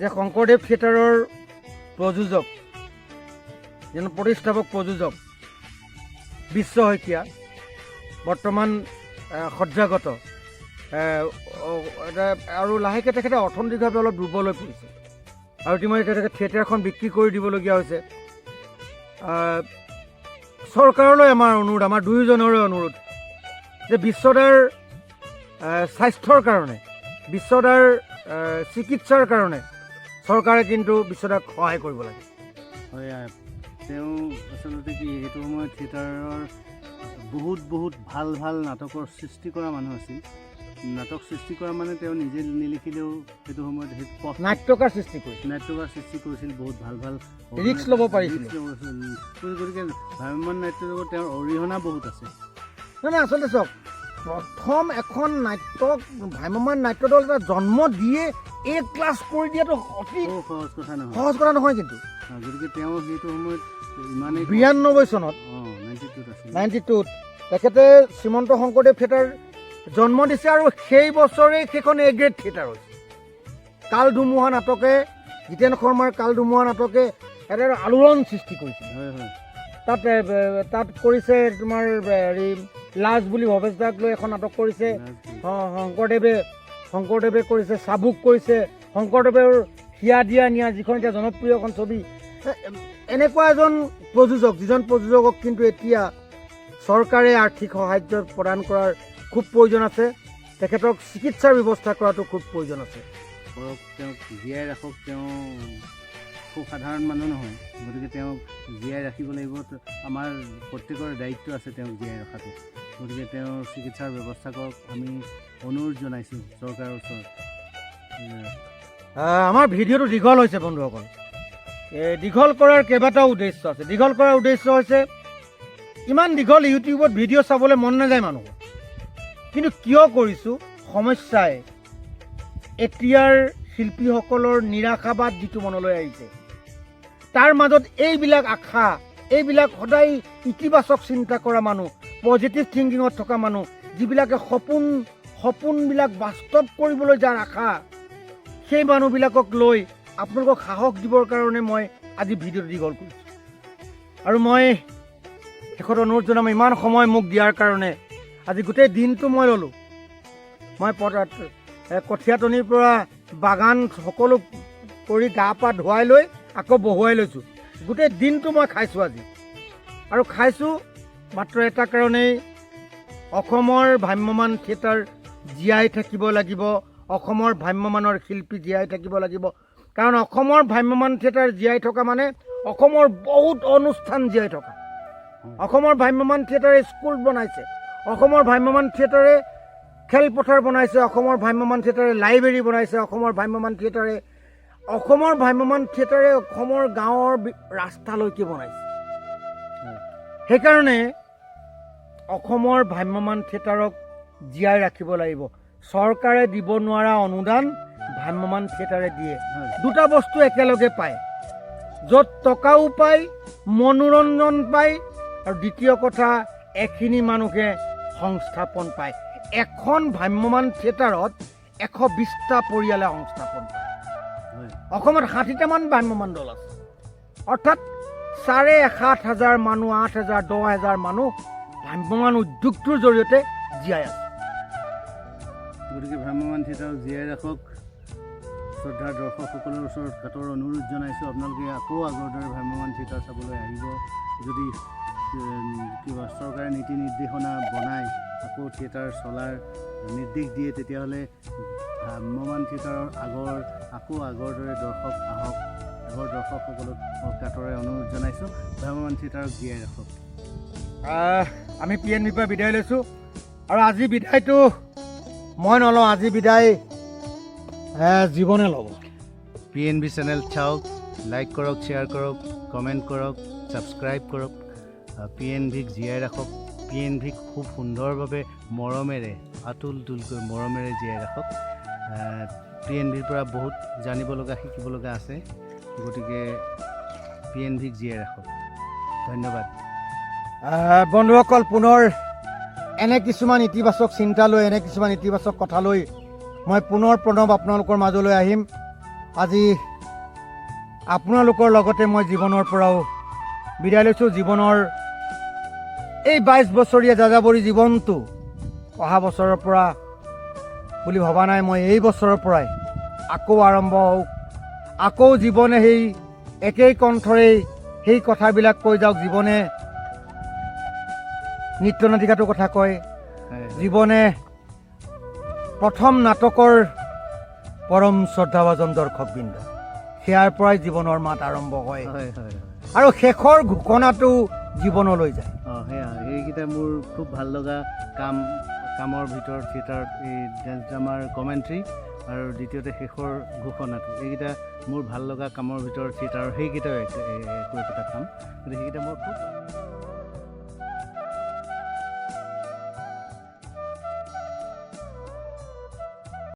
যে শংকৰদেৱ থিয়েটাৰৰ প্ৰযোজক, প্ৰতিষ্ঠাপক প্ৰযোজক বিশ্ব শইকীয়া বৰ্তমান সজ্জাগত, আৰু লাহেকৈ তেখেতে অৰ্থনৈতিকভাৱে অলপ দুৰ্বল হৈ পৰিছে, আৰু ইতিমধ্যে তেখেতে থিয়েটাৰখন বিক্ৰী কৰি দিবলগীয়া হৈছে। চৰকাৰলৈ আমাৰ অনুৰোধ, আমাৰ দুয়োজনৰে অনুৰোধ যে বিশ্বদাৰ স্বাস্থ্যৰ কাৰণে, বিশ্বদাৰ চিকিৎসাৰ কাৰণে চৰকাৰে কিন্তু বিশ্বদাক সহায় কৰিব লাগে। হয়, তেওঁ আচলতে কি, সেইটো সময়ত থিয়েটাৰৰ বহুত ভাল ভাল নাটকৰ সৃষ্টি কৰা মানুহ আছিল। নাটক সৃষ্টি কৰা মানে তেওঁ নিজে নিলিখিলেও সেইটো সময়ত নাট্যকাৰ সৃষ্টি কৰিছিল, বহুত ভাল ৰিস্ক ল'ব পাৰিছিল। গতিকে ভ্ৰাম্যমান নাট্য জগত তেওঁৰ অৰিহণা বহুত আছে। নাই, আচলতে চাওক, প্ৰথম এখন ভ্ৰাম্যমান নাট্য দল এটা জন্ম দিয়ে ক্লাছ কৰি দিয়াটো অতি সহজ কথা নহয়। কিন্তু গতিকে তেওঁ সেইটো সময়ত ইমানেই 92 চনত 92ত তেখেতে শ্ৰীমন্ত শংকৰদেৱ থিয়েটাৰ জন্ম দিছে, আৰু সেই বছৰেই সেইখন গ্ৰেড থিয়েটাৰ হৈছে। কাল ধুমুহা নাটকে, জিতেন শৰ্মাৰ কাল ধুমুহা নাটকে এটা আলোড়ন সৃষ্টি কৰিছিল। তাত কৰিছে তোমাৰ লাজ বুলি ভৱেশ দাক লৈ এখন নাটক কৰিছে, শংকৰদেৱে কৰিছে, চাবুক কৰিছে, শংকৰদেৱৰ হিয়া দিয়া নিয়া, যিখন এতিয়া জনপ্ৰিয় এখন ছবি। এনেকুৱা এজন প্ৰযোজক, যিজন প্ৰযোজকক কিন্তু এতিয়া চৰকাৰে আৰ্থিক সাহায্য প্ৰদান কৰাৰ খুব প্ৰয়োজন আছে। তেখেতক চিকিৎসাৰ ব্যৱস্থা কৰাটো খুব প্ৰয়োজন আছে। তেওঁক জীয়াই ৰাখক, তেওঁ খুব সাধাৰণ মানুহ নহয়, গতিকে তেওঁক জীয়াই ৰাখিব লাগিব। আমাৰ প্ৰত্যেকৰে দায়িত্ব আছে তেওঁক জীয়াই ৰখাটো। গতিকে তেওঁৰ চিকিৎসাৰ ব্যৱস্থা কৰক, আমি অনুৰোধ জনাইছোঁ চৰকাৰৰ ওচৰত। আমাৰ ভিডিঅ'টো দীঘল হৈছে বন্ধুসকল। দীঘল কৰাৰ কেইবাটাও উদ্দেশ্য আছে। দীঘল কৰাৰ উদ্দেশ্য হৈছে ইমান দীঘল ইউটিউবত ভিডিঅ' চাবলৈ মন নাযায় মানুহৰ, কিন্তু কিয় কৰিছোঁ, সমস্যাই এতিয়াৰ শিল্পীসকলৰ নিৰাশাবাদ যিটো মনলৈ আহিছে, তাৰ মাজত এইবিলাক আশা, এইবিলাক সদায় ইতিবাচক চিন্তা কৰা মানুহ, পজিটিভ থিংকিঙত থকা মানুহ, যিবিলাকে সপোনবিলাক বাস্তৱ কৰিবলৈ যাৰ আশা, সেই মানুহবিলাকক লৈ আপোনালোকক সাহস দিবৰ কাৰণে মই আজি ভিডিঅ'টো দীঘল কৰিছোঁ। আৰু মই শেষত অনুৰোধ জনাম, ইমান সময় মোক দিয়াৰ কাৰণে। আজি গোটেই দিনটো মই ল'লোঁ। মই কঠীয়াতনিৰ পৰা বাগান সকলো কৰি গা পা ধুৱাই লৈ আকৌ বহুৱাই লৈছোঁ। গোটেই দিনটো মই খাইছোঁ আজি, আৰু খাইছোঁ মাত্ৰ এটা কাৰণেই, অসমৰ ভ্ৰাম্যমান থিয়েটাৰ জীয়াই থাকিব লাগিব, অসমৰ ভ্ৰাম্যমানৰ শিল্পী জীয়াই থাকিব লাগিব। কাৰণ অসমৰ ভ্ৰাম্যমান থিয়েটাৰ জীয়াই থকা মানে অসমৰ বহুত অনুষ্ঠান জীয়াই থকা। অসমৰ ভ্ৰাম্যমান থিয়েটাৰে স্কুল বনাইছে, অসমৰ ভ্ৰাম্যমান থিয়েটাৰে খেলপথাৰ বনাইছে, অসমৰ ভ্ৰাম্যমান থিয়েটাৰে লাইব্ৰেৰী বনাইছে, অসমৰ ভ্ৰাম্যমান থিয়েটাৰে অসমৰ গাঁৱৰ ৰাস্তালৈকে বনাইছে। সেইকাৰণে অসমৰ ভ্ৰাম্যমান থিয়েটাৰক জীয়াই ৰাখিব লাগিব। চৰকাৰে দিব নোৱাৰা অনুদান ভ্ৰাম্যমান থিয়েটাৰে দিয়ে। দুটা বস্তু একেলগে পায়, য'ত টকাও পায়, মনোৰঞ্জন পায়, আৰু দ্বিতীয় কথা, এখিনি মানুহে সংস্থাপন পায়। এখন ভ্ৰাম্যমান থিয়েটাৰত 120টা পৰিয়ালে সংস্থাপন পায়। অসমত 60টামান ভ্ৰাম্যমান দল আছে, অৰ্থাৎ 7,500 মানুহ, 8,000, 10,000 মানুহ ভ্ৰাম্যমান উদ্যোগটোৰ জৰিয়তে জীয়াই আছে। গতিকে ভ্ৰাম্যমান থিয়েটাৰক জীয়াই ৰাখক। শ্ৰদ্ধাৰ দৰ্শকসকলৰ ওচৰত কাটৰ অনুৰোধ জনাইছোঁ, আপোনালোকে আকৌ আগৰ দৰে ভ্ৰাম্যমান থিয়েটাৰ চাবলৈ আহিব। যদি কিবা চৰকাৰে নীতি নিৰ্দেশনা বনাই আকৌ থিয়েটাৰ চলাৰ নিৰ্দেশ দিয়ে, তেতিয়াহ'লে ভ্ৰাম্যমান থিয়েটাৰৰ আগৰ দৰে দৰ্শক আহক। আগৰ দৰ্শকসকলক কাটৰে অনুৰোধ জনাইছোঁ, ভ্ৰাম্যমান থিয়েটাৰক জীয়াই ৰাখক। আমি PNBৰ পৰা বিদায় লৈছোঁ, আৰু আজি বিদায়টো মই নলওঁ, আজি বিদায় জীৱনে ল'ব। PNB চেনেল চাওক, লাইক কৰক, শ্বেয়াৰ কৰক, কমেণ্ট কৰক, ছাবস্ক্ৰাইব কৰক। PNBক জীয়াই ৰাখক। PNBক খুব সুন্দৰভাৱে মৰমেৰে, আতুলকৈ মৰমেৰে জীয়াই ৰাখক। PNBৰ পৰা বহুত জানিব লগা, শিকিব লগা আছে। গতিকে PNBক জীয়াই ৰাখক। ধন্যবাদ। বন্ধুসকল, পুনৰ এনে কিছুমান ইতিবাচক চিন্তা লৈ, এনে কিছুমান ইতিবাচক কথা লৈ মই পুনৰ প্ৰণৱ আপোনালোকৰ মাজলৈ আহিম। আজি আপোনালোকৰ লগতে মই জীৱনৰ পৰাও বিদায় লৈছোঁ। জীৱনৰ এই 22 বছৰীয়া যাযাবৰী জীৱনটো অহা বছৰৰ পৰা বুলি ভবা নাই। মই এই বছৰৰ পৰাই আকৌ আৰম্ভ হওক, আকৌ জীৱনে সেই একেই কণ্ঠৰেই সেই কথাবিলাক কৈ যাওক। জীৱনে নৃত্য নাটিকাটোৰ কথা কয়, জীৱনে প্ৰথম নাটকৰ পৰম শ্ৰদ্ধাভাজন দৰ্শকবৃন্দ, সেয়াৰ পৰাই জীৱনৰ মাত আৰম্ভ হয়, আৰু শেষৰ ঘোষণাটো জীৱনলৈ যায়। সেয়া এইকেইটা মোৰ খুব ভাল লগা কামৰ ভিতৰত থিয়েটাৰত এই ডেন্স ড্ৰামাৰ কমেণ্ট্ৰি, আৰু দ্বিতীয়তে শেষৰ ঘোষণাটো, এইকেইটা মোৰ ভাল লগা কামৰ ভিতৰত থিয়েটাৰৰ সেইকেইটাও একো একোটা কাম। গতিকে সেইকেইটা মোৰ খুব